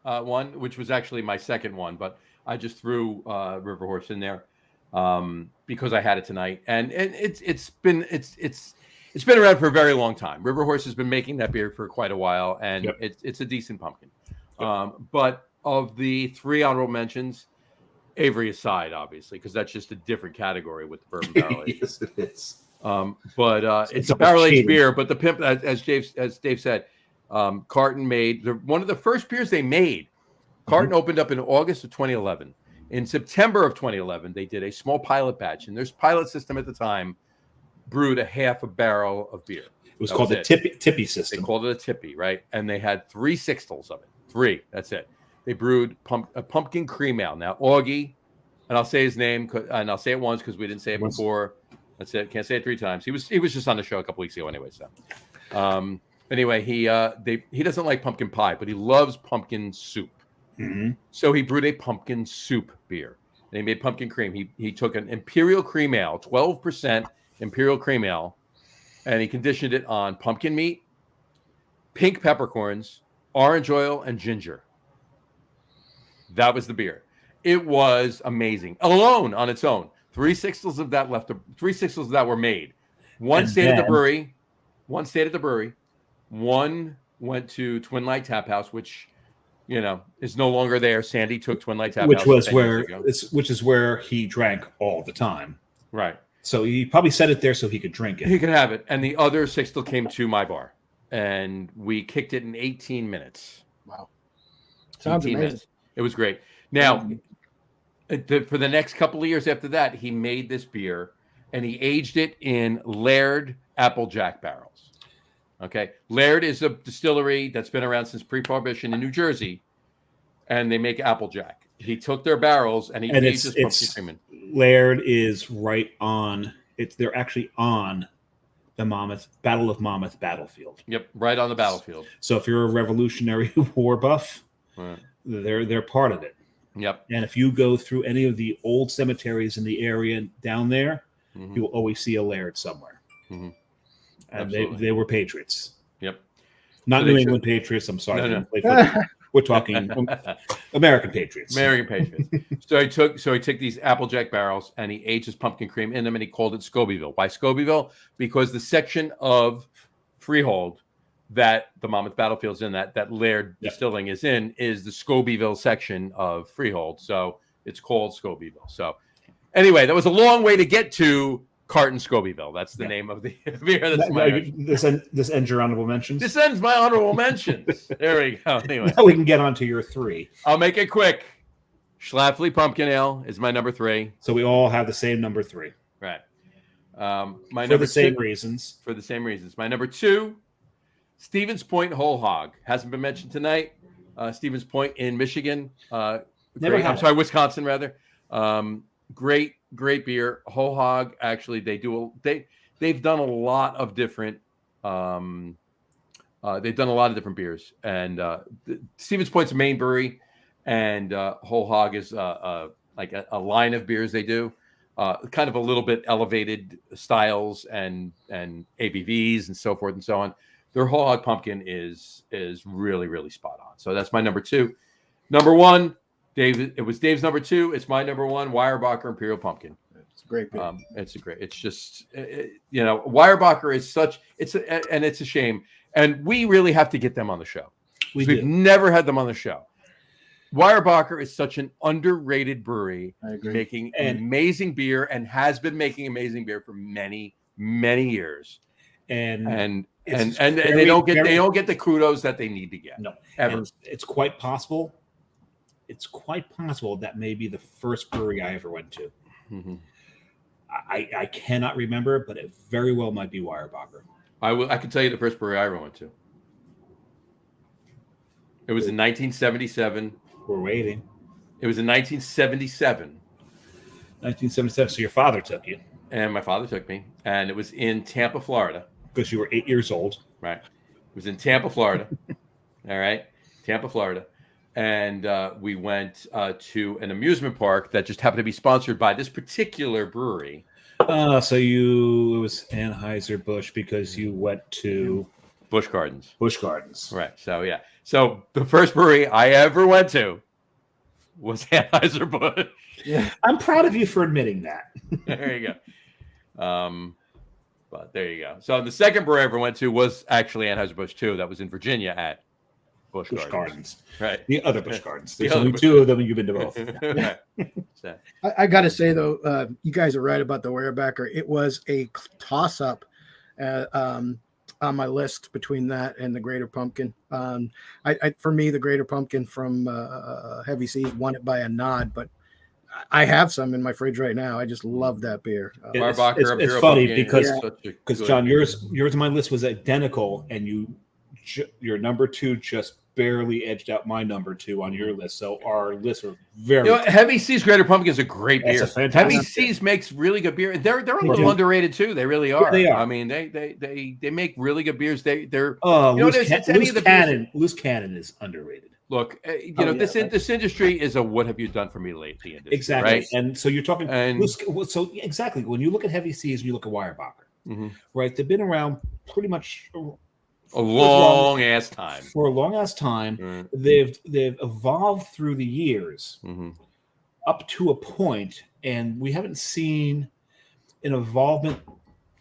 one, which was actually my second one, but I just threw River Horse in there because I had it tonight, and it's been around for a very long time. River Horse has been making that beer for quite a while, and it's a decent pumpkin. But of the 3 honorable mentions, Avery aside, obviously, because that's just a different category with the bourbon barrel age. Yes, it is. But it's a barrel aged beer. But the pimp, as Dave said, Carton made one of the first beers they made. Carton opened up in August of 2011. In September of 2011, they did a small pilot batch, and their pilot system at the time brewed a half a barrel of beer. It was called the Tippy system. They called it a Tippy, right? And they had 3 sixtels of it. 3. That's it. They brewed a pumpkin cream ale. Now, Augie, and I'll say his name, and I'll say it once because we didn't say it before. That's it. Can't say it 3 times. He was just on the show a couple weeks ago anyway. So, anyway, he doesn't like pumpkin pie, but he loves pumpkin soup. So he brewed a pumpkin soup beer, and he made pumpkin cream. He took an imperial cream ale, 12% imperial cream ale, and he conditioned it on pumpkin meat, pink peppercorns, orange oil, and ginger. That was the beer. It was amazing. Alone on its own. 3 sixtels of that left. 3 sixtels of that were made. One stayed at the brewery. One stayed at the brewery. One went to Twin Light Tap House, which is no longer there. Sandy took Twin Light Tap House, which is where he drank all the time. Right. So he probably set it there so he could drink it. He could have it. And the other sixtel came to my bar, and we kicked it in 18 minutes. Wow. Sounds amazing. Minutes. It was great. Now, for the next couple of years after that, he made this beer, and he aged it in Laird Applejack barrels. Okay, Laird is a distillery that's been around since pre-prohibition in New Jersey, and they make Applejack. He took their barrels and he aged this pumpkin cream in. Laird is right on. They're actually on the Battle of Monmouth battlefield. Yep, right on the battlefield. So if you're a Revolutionary War buff, they're part of it. Yep. And if you go through any of the old cemeteries in the area down there, you will always see a Laird somewhere. And they were Patriots. Yep. Not New England Patriots. I'm sorry. No. We're talking American Patriots. American Patriots. So he took these Applejack barrels and he aged his pumpkin cream in them, and he called it Scobyville. Why Scobyville? Because the section of Freehold that the Monmouth Battlefield's in, that Laird Distilling is in, is the Scobyville section of Freehold. So it's called Scobyville. So anyway, that was a long way to get to Carton Scobyville. That's the name of the beer. This ends your honorable mentions? This ends my honorable mentions. There we go. Anyway. Now we can get on to your 3. I'll make it quick. Schlafly Pumpkin Ale is my number 3. So we all have the same number 3. Right. For the same reasons. For the same reasons. My number 2, Stevens Point Whole Hog. Hasn't been mentioned tonight. Stevens Point in Michigan. Wisconsin, rather. Great beer. Whole Hog, actually, they've done a lot of different beers, and Stevens Point's a main brewery, and Whole Hog is like a line of beers they do, kind of a little bit elevated styles and ABVs and so forth and so on. Their Whole Hog pumpkin is really, really spot on. So that's my number 2. Number 1, Dave. It was Dave's number 2. It's my number 1, Weyerbacher Imperial Pumpkin. It's a great beer. It's just Weyerbacher is and it's a shame. And we really have to get them on the show. We've never had them on the show. Weyerbacher is such an underrated brewery, making amazing beer, and has been making amazing beer for many, many years. And they don't get the kudos that they need to get. No, ever. And it's quite possible. It's quite possible that may be the first brewery I ever went to. I cannot remember, but it very well might be Weyerbacher. I can tell you the first brewery I ever went to. It was in 1977. We're waiting. It was in 1977. 1977. So your father took you. And my father took me. And it was in Tampa, Florida. Because you were 8 years old. Right. It was in Tampa, Florida. All right. Tampa, Florida. And we went to an amusement park that just happened to be sponsored by this particular brewery. So it was Anheuser-Busch because you went to Busch Gardens. Busch Gardens. Right. So yeah. So the first brewery I ever went to was Anheuser-Busch. Yeah. I'm proud of you for admitting that. There you go. But there you go. So the second brewery I ever went to was actually Anheuser-Busch too. That was in Virginia at Busch Gardens. Right. The other Busch Gardens. There's The only other two of them, and you've been to both. Right. So, I got to say though, you guys are right about the Weyerbacher. It was a toss-up on my list between that and the Greater Pumpkin. For me, the Greater Pumpkin from Heavy Seas won it by a nod, but I have some in my fridge right now. I just love that beer. It's funny because John, beer. yours on my list was identical, and your number two just barely edged out my number two on your list. So our lists are very. Heavy Seas Greater Pumpkin is a great beer. Heavy beer. Seas makes really good beer. They're a little underrated too. They really are. Yeah, they are. I mean, they make really good beers. They're Loose Cannon is underrated. Look, this industry is a what have you done for me lately industry. Exactly. Right? And so you're talking exactly when you look at Heavy Seas and you look at Weyerbacher, right? They've been around pretty much a long ass time. For a long ass time. They've evolved through the years up to a point, and we haven't seen an involvement.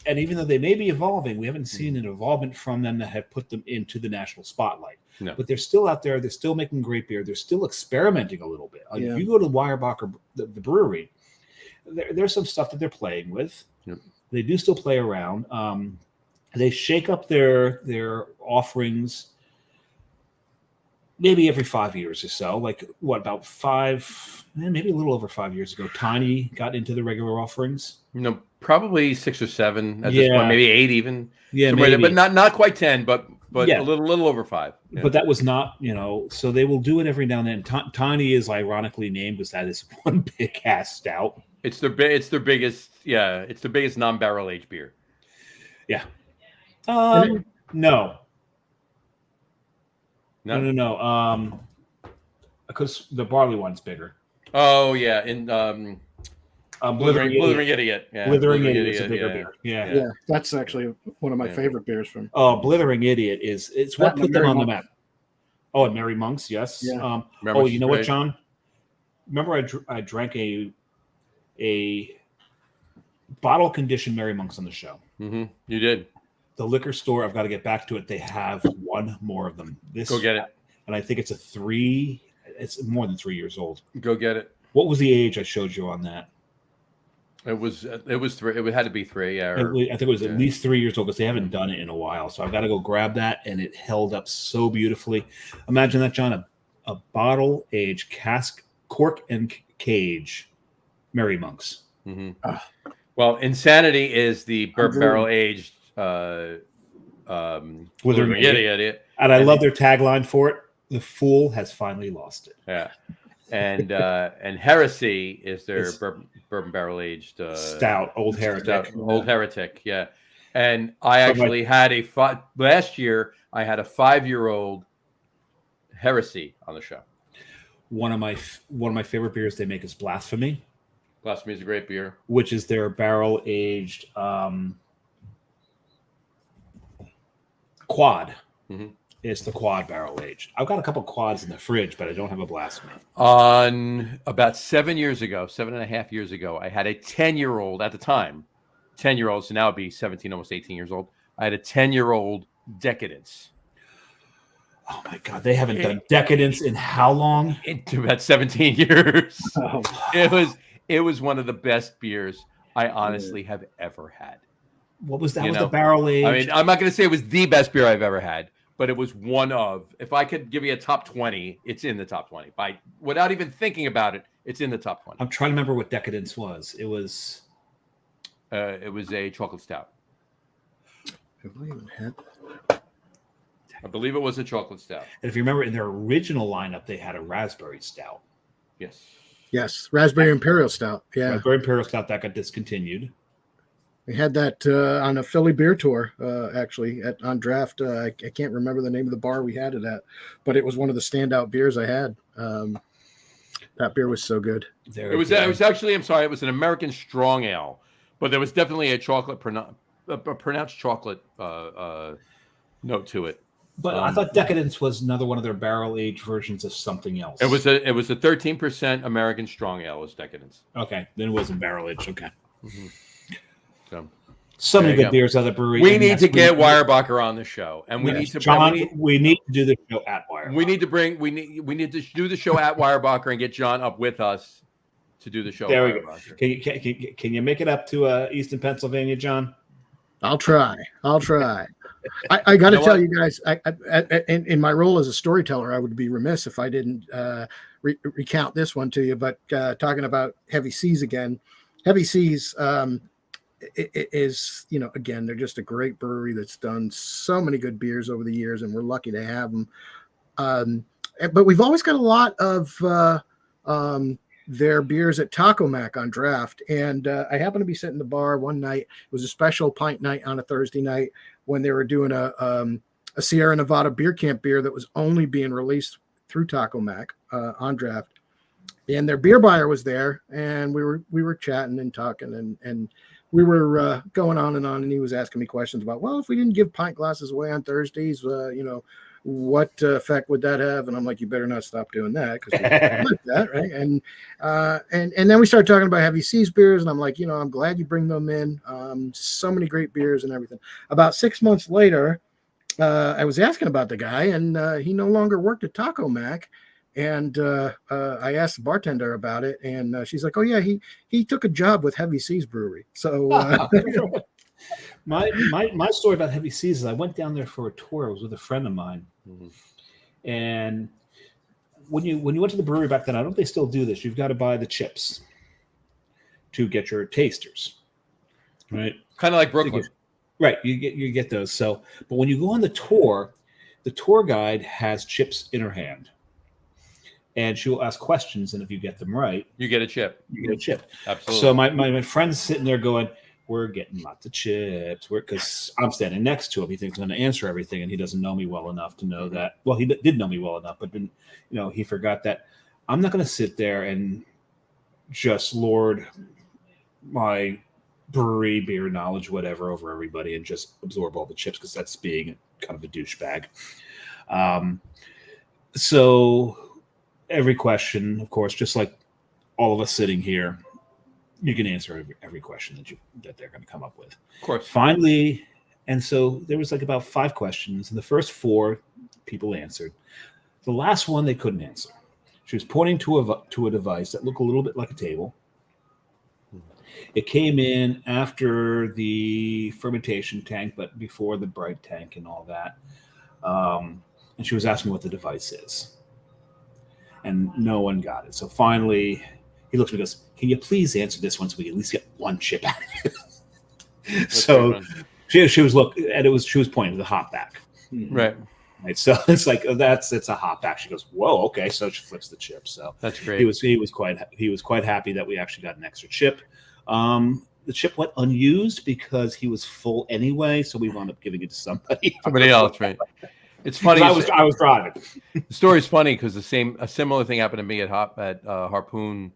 And even though they may be evolving, we haven't seen an involvement from them that have put them into the national spotlight. No. But they're still out there. They're still making great beer. They're still experimenting a little bit. If you go to Weyerbacher, the brewery, there's some stuff that they're playing with. Yep. They do still play around. They shake up their offerings maybe every 5 years or so. Like about maybe a little over 5 years ago, Tiny got into the regular offerings. No, probably 6 or 7 at this point, maybe 8 even. Yeah, maybe. But not quite 10, but a little over 5. Yeah. But that was not, so they will do it every now and then. Tiny is ironically named because that is one big ass stout. It's their biggest, it's the biggest non-barrel aged beer. Yeah. No. Because the barley one's bigger. Oh yeah, in Blithering Idiot. Yeah, Blithering Idiot is a bigger beer. Yeah, that's actually one of my favorite beers from. Oh, Blithering Idiot it's what put them on the map. Oh, and Merry Monks, yes. Yeah. You know what, John? Remember, I drank a bottle conditioned Merry Monks on the show. Mm-hmm. You did. The liquor store, I've got to get back to it. They have one more of them. Go get it. And I think it's it's more than 3 years old. Go get it. What was the age I showed you on that? It was 3. It had to be 3. Yeah. I think it was at least 3 years old because they haven't done it in a while. So I've got to go grab that, and it held up so beautifully. Imagine that, John, a bottle aged cask, cork and cage, Merry Monks. Mm-hmm. Well, Insanity is the barrel aged Blithering Idiot. And I love their tagline for it. The fool has finally lost it. Yeah. And Heresy is their bourbon barrel aged stout, Old Heretic. Old Heretic, yeah. And I actually had last year. I had a 5-year-old Heresy on the show. One of my favorite beers they make is Blasphemy. Blasphemy is a great beer, which is their barrel aged quad. Mm-hmm. It's the quad barrel aged. I've got a couple quads in the fridge, but I don't have a Blasphemy. On about 7.5 years ago, I had a 10-year-old at the time, 10-year-old, so now it'd be 17, almost 18 years old. I had a 10-year-old Decadence. Oh my God, they haven't done Decadence in how long? Into about 17 years. Oh. It was one of the best beers I honestly have ever had. What was that? Was the barrel aged? I mean, I'm not going to say it was the best beer I've ever had, but it was one of. If I could give you a top 20, it's in the top 20. Without even thinking about it, it's in the top 20. I'm trying to remember what Decadence was. It was a chocolate stout. I believe it was a chocolate stout. And if you remember, in their original lineup, they had a raspberry stout. Yes, raspberry imperial stout. Yeah, raspberry imperial stout that got discontinued. We had that on a Philly beer tour, actually, on draft. I can't remember the name of the bar we had it at, but it was one of the standout beers I had. That beer was so good. It was actually, I'm sorry, it was an American strong ale, but there was definitely a pronounced chocolate note to it. But I thought Decadence was another one of their barrel-aged versions of something else. It was a 13% American strong ale was Decadence. Okay, then it wasn't barrel-aged. Okay. Mm-hmm. So many good beers out of the brewery. We need to get Weyerbacher on the show, and we need to. John, we need to do the show at Weyerbacher. We need to do the show at Weyerbacher and get John up with us to do the show. There we go. Can you make it up to Eastern Pennsylvania, John? I'll try. I got to tell you guys, in my role as a storyteller, I would be remiss if I didn't recount this one to you. But talking about Heavy Seas again, Heavy Seas it is, again, they're just a great brewery that's done so many good beers over the years, and we're lucky to have them. But we've always got a lot of their beers at Taco Mac on draft. And I happened to be sitting in the bar one night. It was a special pint night on a Thursday night when they were doing a Sierra Nevada beer camp beer that was only being released through Taco Mac on draft. And their beer buyer was there, and we were chatting and talking, and we were going on, and he was asking me questions about, well, if we didn't give pint glasses away on Thursdays, what effect would that have? And I'm like, you better not stop doing that, because we like that, right? And then we started talking about Heavy Seas beers, and I'm like, I'm glad you bring them in. So many great beers and everything. About 6 months later, I was asking about the guy, and he no longer worked at Taco Mac. And I asked the bartender about it, and she's like, "Oh yeah, he took a job with Heavy Seas Brewery." So my story about Heavy Seas is I went down there for a tour. I was with a friend of mine, and when you went to the brewery back then, I don't know if they still do this. You've got to buy the chips to get your tasters, right? Kind of like Brooklyn, right? You get those. So, but when you go on the tour guide has chips in her hand. And she will ask questions, and if you get them right, you get a chip. Absolutely. So my friend's sitting there going, "We're getting lots of chips." Because I'm standing next to him. He thinks I'm going to answer everything, and he doesn't know me well enough to know that. Well, he did know me well enough, but then, he forgot that I'm not going to sit there and just lord my brewery beer knowledge, whatever, over everybody, and just absorb all the chips, because that's being kind of a douchebag. So. Every question, of course, just like all of us sitting here, you can answer every question that they're going to come up with. Of course. Finally, and so there was like about 5 questions, and the first 4 people answered. The last one they couldn't answer. She was pointing to a device that looked a little bit like a table. It came in after the fermentation tank, but before the bright tank and all that. And she was asking what the device is. And no one got it. So finally, he looks at me and goes, "Can you please answer this one so we can at least get one chip out of it?" So she was she was pointing to the hop back. Right. So it's like it's a hop back. She goes, "Whoa, okay." So she flips the chip. So that's great. He was quite happy that we actually got an extra chip. The chip went unused because he was full anyway, so we wound up giving it to somebody else, right? It's funny. I was driving. The story's funny because a similar thing happened to me at Harpoon.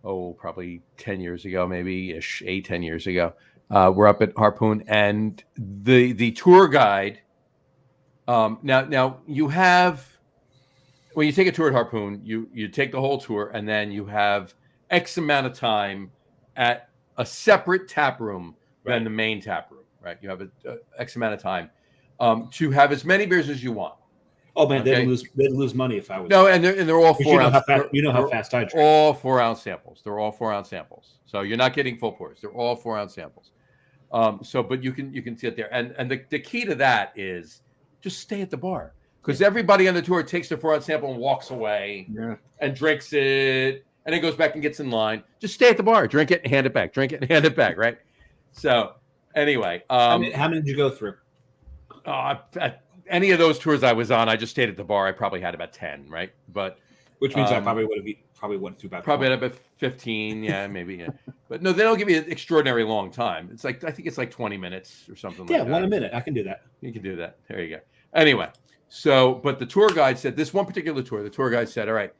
Probably 10 years ago, maybe 10 years ago. We're up at Harpoon, and the tour guide. Now you have, when you take a tour at Harpoon, you take the whole tour, and then you have X amount of time at a separate tap room than the main tap room, right? You have a X amount of time. To have as many beers as you want. Oh man, they'd lose money if I was. No, and they're all 4 ounce. You know how fast I drink. All 4 ounce samples. They're all 4 ounce samples. So you're not getting full pours. They're all 4 ounce samples. But you can sit there, and the key to that is just stay at the bar, because everybody on the tour takes their 4 ounce sample and walks away and drinks it, and then goes back and gets in line. Just stay at the bar, drink it, and hand it back. Drink it and hand it back. Right. So anyway, how many did you go through? At any of those tours I was on, I just stayed at the bar. I probably had about 10, right? But which means I probably went through about 15, maybe. Yeah. But no, they don't give you an extraordinary long time. It's like, I think it's like 20 minutes or something like that. Yeah, 1 minute. I can do that. You can do that. There you go. Anyway, but the tour guide said, this one particular tour, the tour guide said, all right,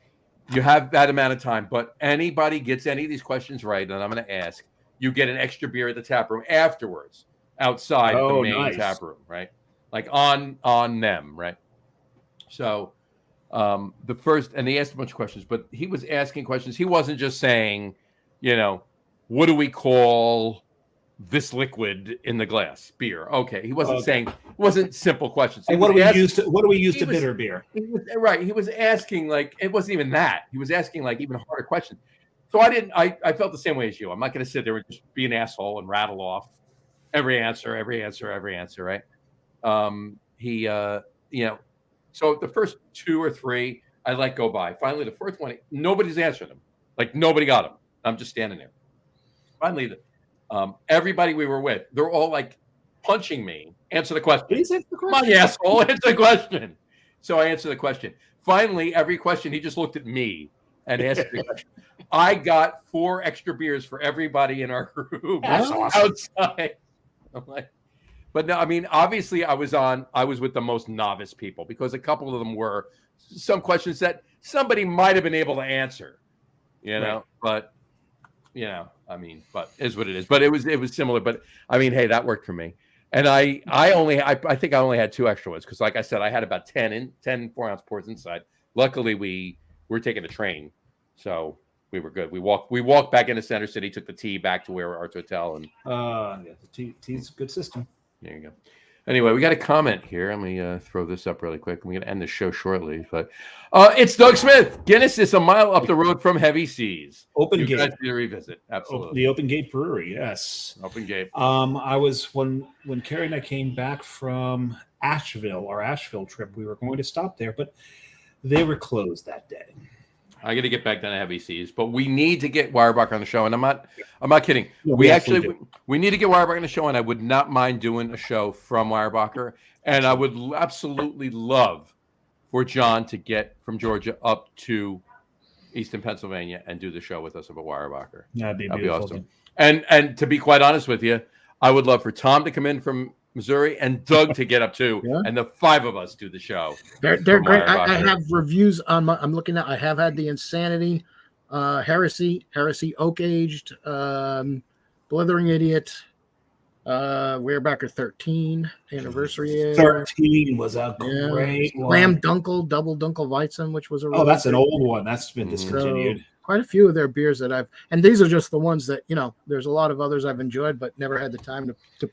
you have that amount of time, but anybody gets any of these questions right, and I'm going to ask, you get an extra beer at the tap room afterwards, outside the main tap room, right? like on them, right? So the first, and he asked a bunch of questions, but he was asking questions. He wasn't just saying, what do we call this liquid in the glass? Beer. Okay. He wasn't saying, it wasn't simple questions. And what do we use to bitter beer? Right. He was asking, like, it wasn't even that. He was asking, like, even harder questions. So I felt the same way as you. I'm not going to sit there and just be an asshole and rattle off every answer, right? So the first 2 or 3, I let go by. Finally, the fourth one, nobody's answering them. Like, nobody got them. I'm just standing there. Finally, everybody we were with, they're all like punching me. Answer the question. Please answer the question. Come on, you asshole. Answer the question. So I answered the question. Finally, every question, he just looked at me and asked the question. I got 4 extra beers for everybody in our group. That's awesome. Outside. I'm like, but no, I mean, obviously I was with the most novice people because a couple of them were some questions that somebody might have been able to answer, right. But I mean, but is what it is. But it was similar. But I mean, hey, that worked for me. And I think I only had 2 extra ones because, like I said, I had about 10 4-ounce pours inside. Luckily, we were taking a train, so we were good. We walked back into Center City, took the T back to where our hotel, and the T's a good system. There you go. Anyway, we got a comment here. Let me throw this up really quick. We're going to end the show shortly. But it's Doug Smith. Guinness is a mile up the road from Heavy Seas. Open Gate. Guys need to revisit. Absolutely. The Open Gate Brewery, yes. Open Gate. I was, when Carrie and I came back from Asheville, our Asheville trip, we were going to stop there, but they were closed that day. I got to get back down to Heavy Seas, but we need to get Weyerbacher on the show, and I'm not kidding. Yeah, we need to get Weyerbacher on the show, and I would not mind doing a show from Weyerbacher, and I would absolutely love for John to get from Georgia up to Eastern Pennsylvania and do the show with us about Weyerbacher. That'd be awesome. And to be quite honest with you, I would love for Tom to come in from Missouri and Doug to get up too, and the 5 of us do the show. They're great. I have reviews on I'm looking at. I have had the Insanity, Heresy Oak Aged, Blithering Idiot, Weyerbacher 13 anniversary. 13 was a great one. Lamb Dunkel, Double Dunkelweizen, which was a really that's an old one. That's been discontinued. So, quite a few of their beers that and these are just the ones that there's a lot of others I've enjoyed, but never had the time to.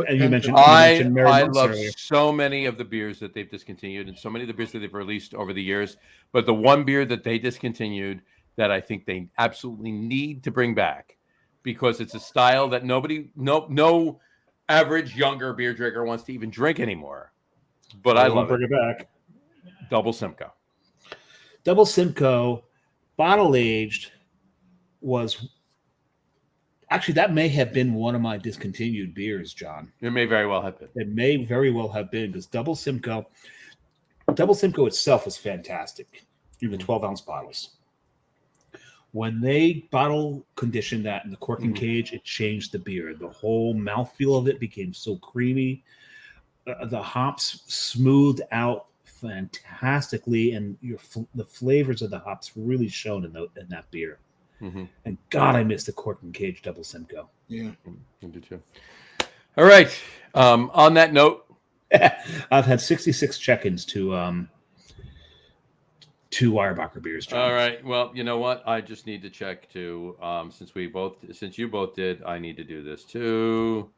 And you mentioned I love earlier. So many of the beers that they've discontinued and so many of the beers that they've released over the years. But the one beer that they discontinued that I think they absolutely need to bring back because it's a style that no average younger beer drinker wants to even drink anymore. But I love bring it back. Double Simcoe. Double Simcoe, bottle aged, was. Actually, that may have been one of my discontinued beers, John. It may very well have been. It may very well have been because Double Simcoe itself was fantastic. Even 12-ounce bottles. When they bottle conditioned that in the cork and cage, it changed the beer. The whole mouthfeel of it became so creamy. The hops smoothed out fantastically, and the flavors of the hops really shone in that beer. Mm-hmm. And God, I miss the cork and cage Double Simcoe. Yeah, I do too. All right. On that note, I've had 66 check-ins to Weyerbacher beers, John. All right. Well, you know what? I just need to check too. Since you both did, I need to do this too.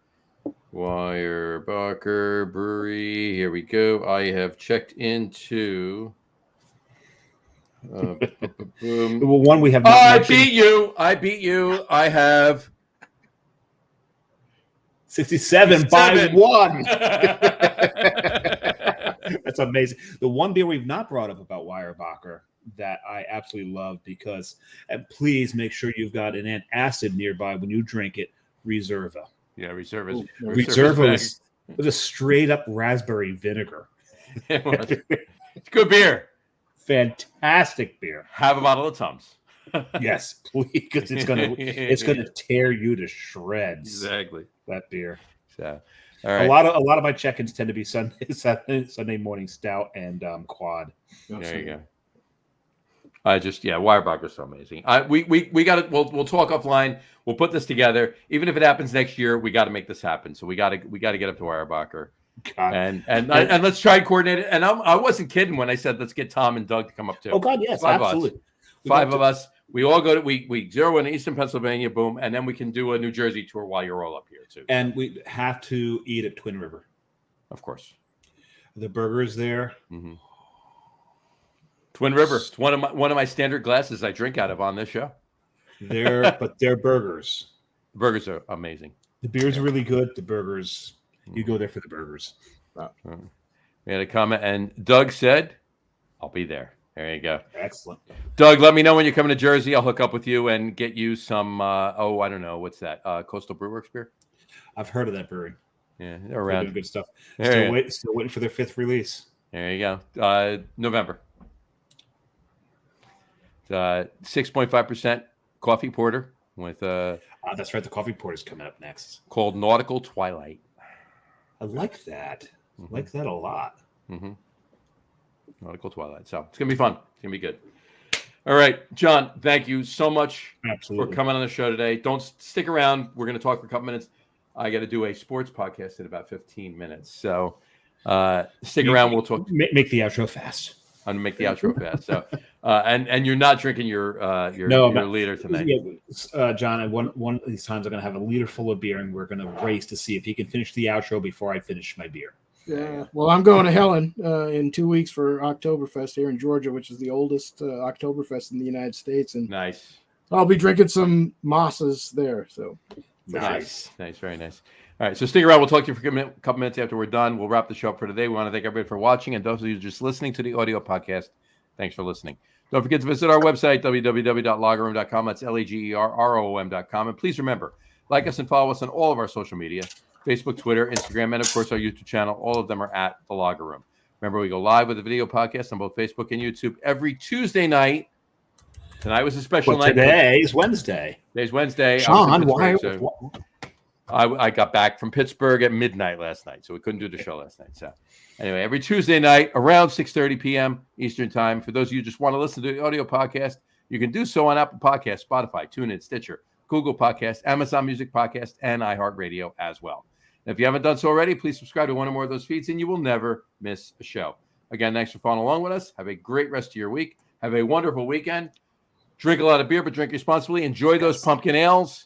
Weyerbacher Brewery. Here we go. I have checked into. One we have. Not I beat you. I have 67 by 1. That's amazing. The one beer we've not brought up about Weyerbacher that I absolutely love because, and please make sure you've got an antacid nearby when you drink it. Reserva. Yeah, Reserva. Reserva was a straight up raspberry vinegar. It's good beer. Fantastic beer. Have a bottle of Tums. Yes, please, because it's gonna tear you to shreds. Exactly. That beer. So, all right. A lot of my check-ins tend to be Sunday morning stout and quad. There you go. Weyerbacher's so amazing. We got it. We'll talk offline. We'll put this together. Even if it happens next year, we got to make this happen. So we got to get up to Weyerbacher And let's try and coordinate it. And I wasn't kidding when I said let's get Tom and Doug to come up too. Oh God, yes, absolutely. Five of us. We all go to we zero in Eastern Pennsylvania, boom, and then we can do a New Jersey tour while you're all up here too. And we have to eat at Twin River, of course. The burgers there. Mm-hmm. Twin River. It's one of my standard glasses I drink out of on this show. But they're burgers. The burgers are amazing. The beer's really good. The burgers, you go there for the burgers. Wow. We had a comment, and Doug said, "I'll be there." There you go. Excellent. Doug, let me know when you're coming to Jersey. I'll hook up with you and get you some, I don't know. What's that? Coastal Brewworks beer? I've heard of that brewery. Yeah, they're around. They're doing good stuff. Still waiting for their 5th release. There you go. November. 6.5% coffee porter with that's right. The coffee porter is coming up next. Called Nautical Twilight. I like that. I like that a lot. Mm-hmm. Nautical Twilight. So it's gonna be fun. It's gonna be good. All right, John. Thank you so much for coming on the show today. Don't stick around. We're gonna talk for a couple minutes. I got to do a sports podcast in about 15 minutes. So stick around. We'll talk. Make the outro fast. I'm gonna make the outro fast. So and you're not drinking your liter tonight. Yeah, John. One of these times I'm gonna have a liter full of beer, and we're gonna race to see if he can finish the outro before I finish my beer. Yeah. Well, I'm going to Helen in 2 weeks for Oktoberfest here in Georgia, which is the oldest Oktoberfest in the United States, and nice. I'll be drinking some Mosses there. So nice, very nice. All right, so stick around. We'll talk to you for a couple minutes after we're done. We'll wrap the show up for today. We want to thank everybody for watching, and those of you just listening to the audio podcast, thanks for listening. Don't forget to visit our website, www.lagerroom.com. That's LAGERROOM.com. And please remember, like us and follow us on all of our social media, Facebook, Twitter, Instagram, and, of course, our YouTube channel. All of them are at The Lager Room. Remember, we go live with a video podcast on both Facebook and YouTube every Tuesday night. Tonight was a special night. Today's Wednesday. Today's Wednesday. Sean, why? I got back from Pittsburgh at midnight last night, so we couldn't do the show last night. So anyway, every Tuesday night around 6:30 p.m. Eastern time. For those of you who just want to listen to the audio podcast, you can do so on Apple Podcasts, Spotify, TuneIn, Stitcher, Google Podcasts, Amazon Music Podcast, and iHeartRadio as well. And if you haven't done so already, please subscribe to one or more of those feeds, and you will never miss a show. Again, thanks for following along with us. Have a great rest of your week. Have a wonderful weekend. Drink a lot of beer, but drink responsibly. Enjoy those pumpkin ales.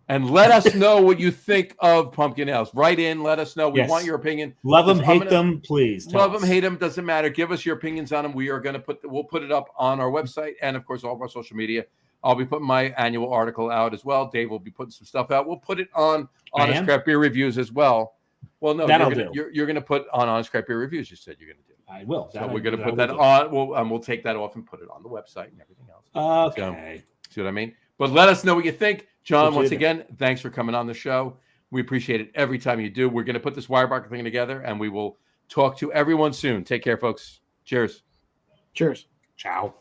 And let us know what you think of pumpkin ales. Write in. Let us know. We want your opinion. Love them, hate them, please. Love them, hate them. Doesn't matter. Give us your opinions on them. We'll put it up on our website and, of course, all of our social media. I'll be putting my annual article out as well. Dave will be putting some stuff out. We'll put it on Honest Craft Beer Reviews as well. Well, no, you're going to put on Honest Craft Beer Reviews. You said you're going to do. I will. So we're going to put that on. We'll take that off and put it on the website and everything else. Okay. So, see what I mean? But let us know what you think. John, once again, thanks for coming on the show. We appreciate it every time you do. We're going to put this Wirebarker thing together, and we will talk to everyone soon. Take care, folks. Cheers. Cheers. Ciao.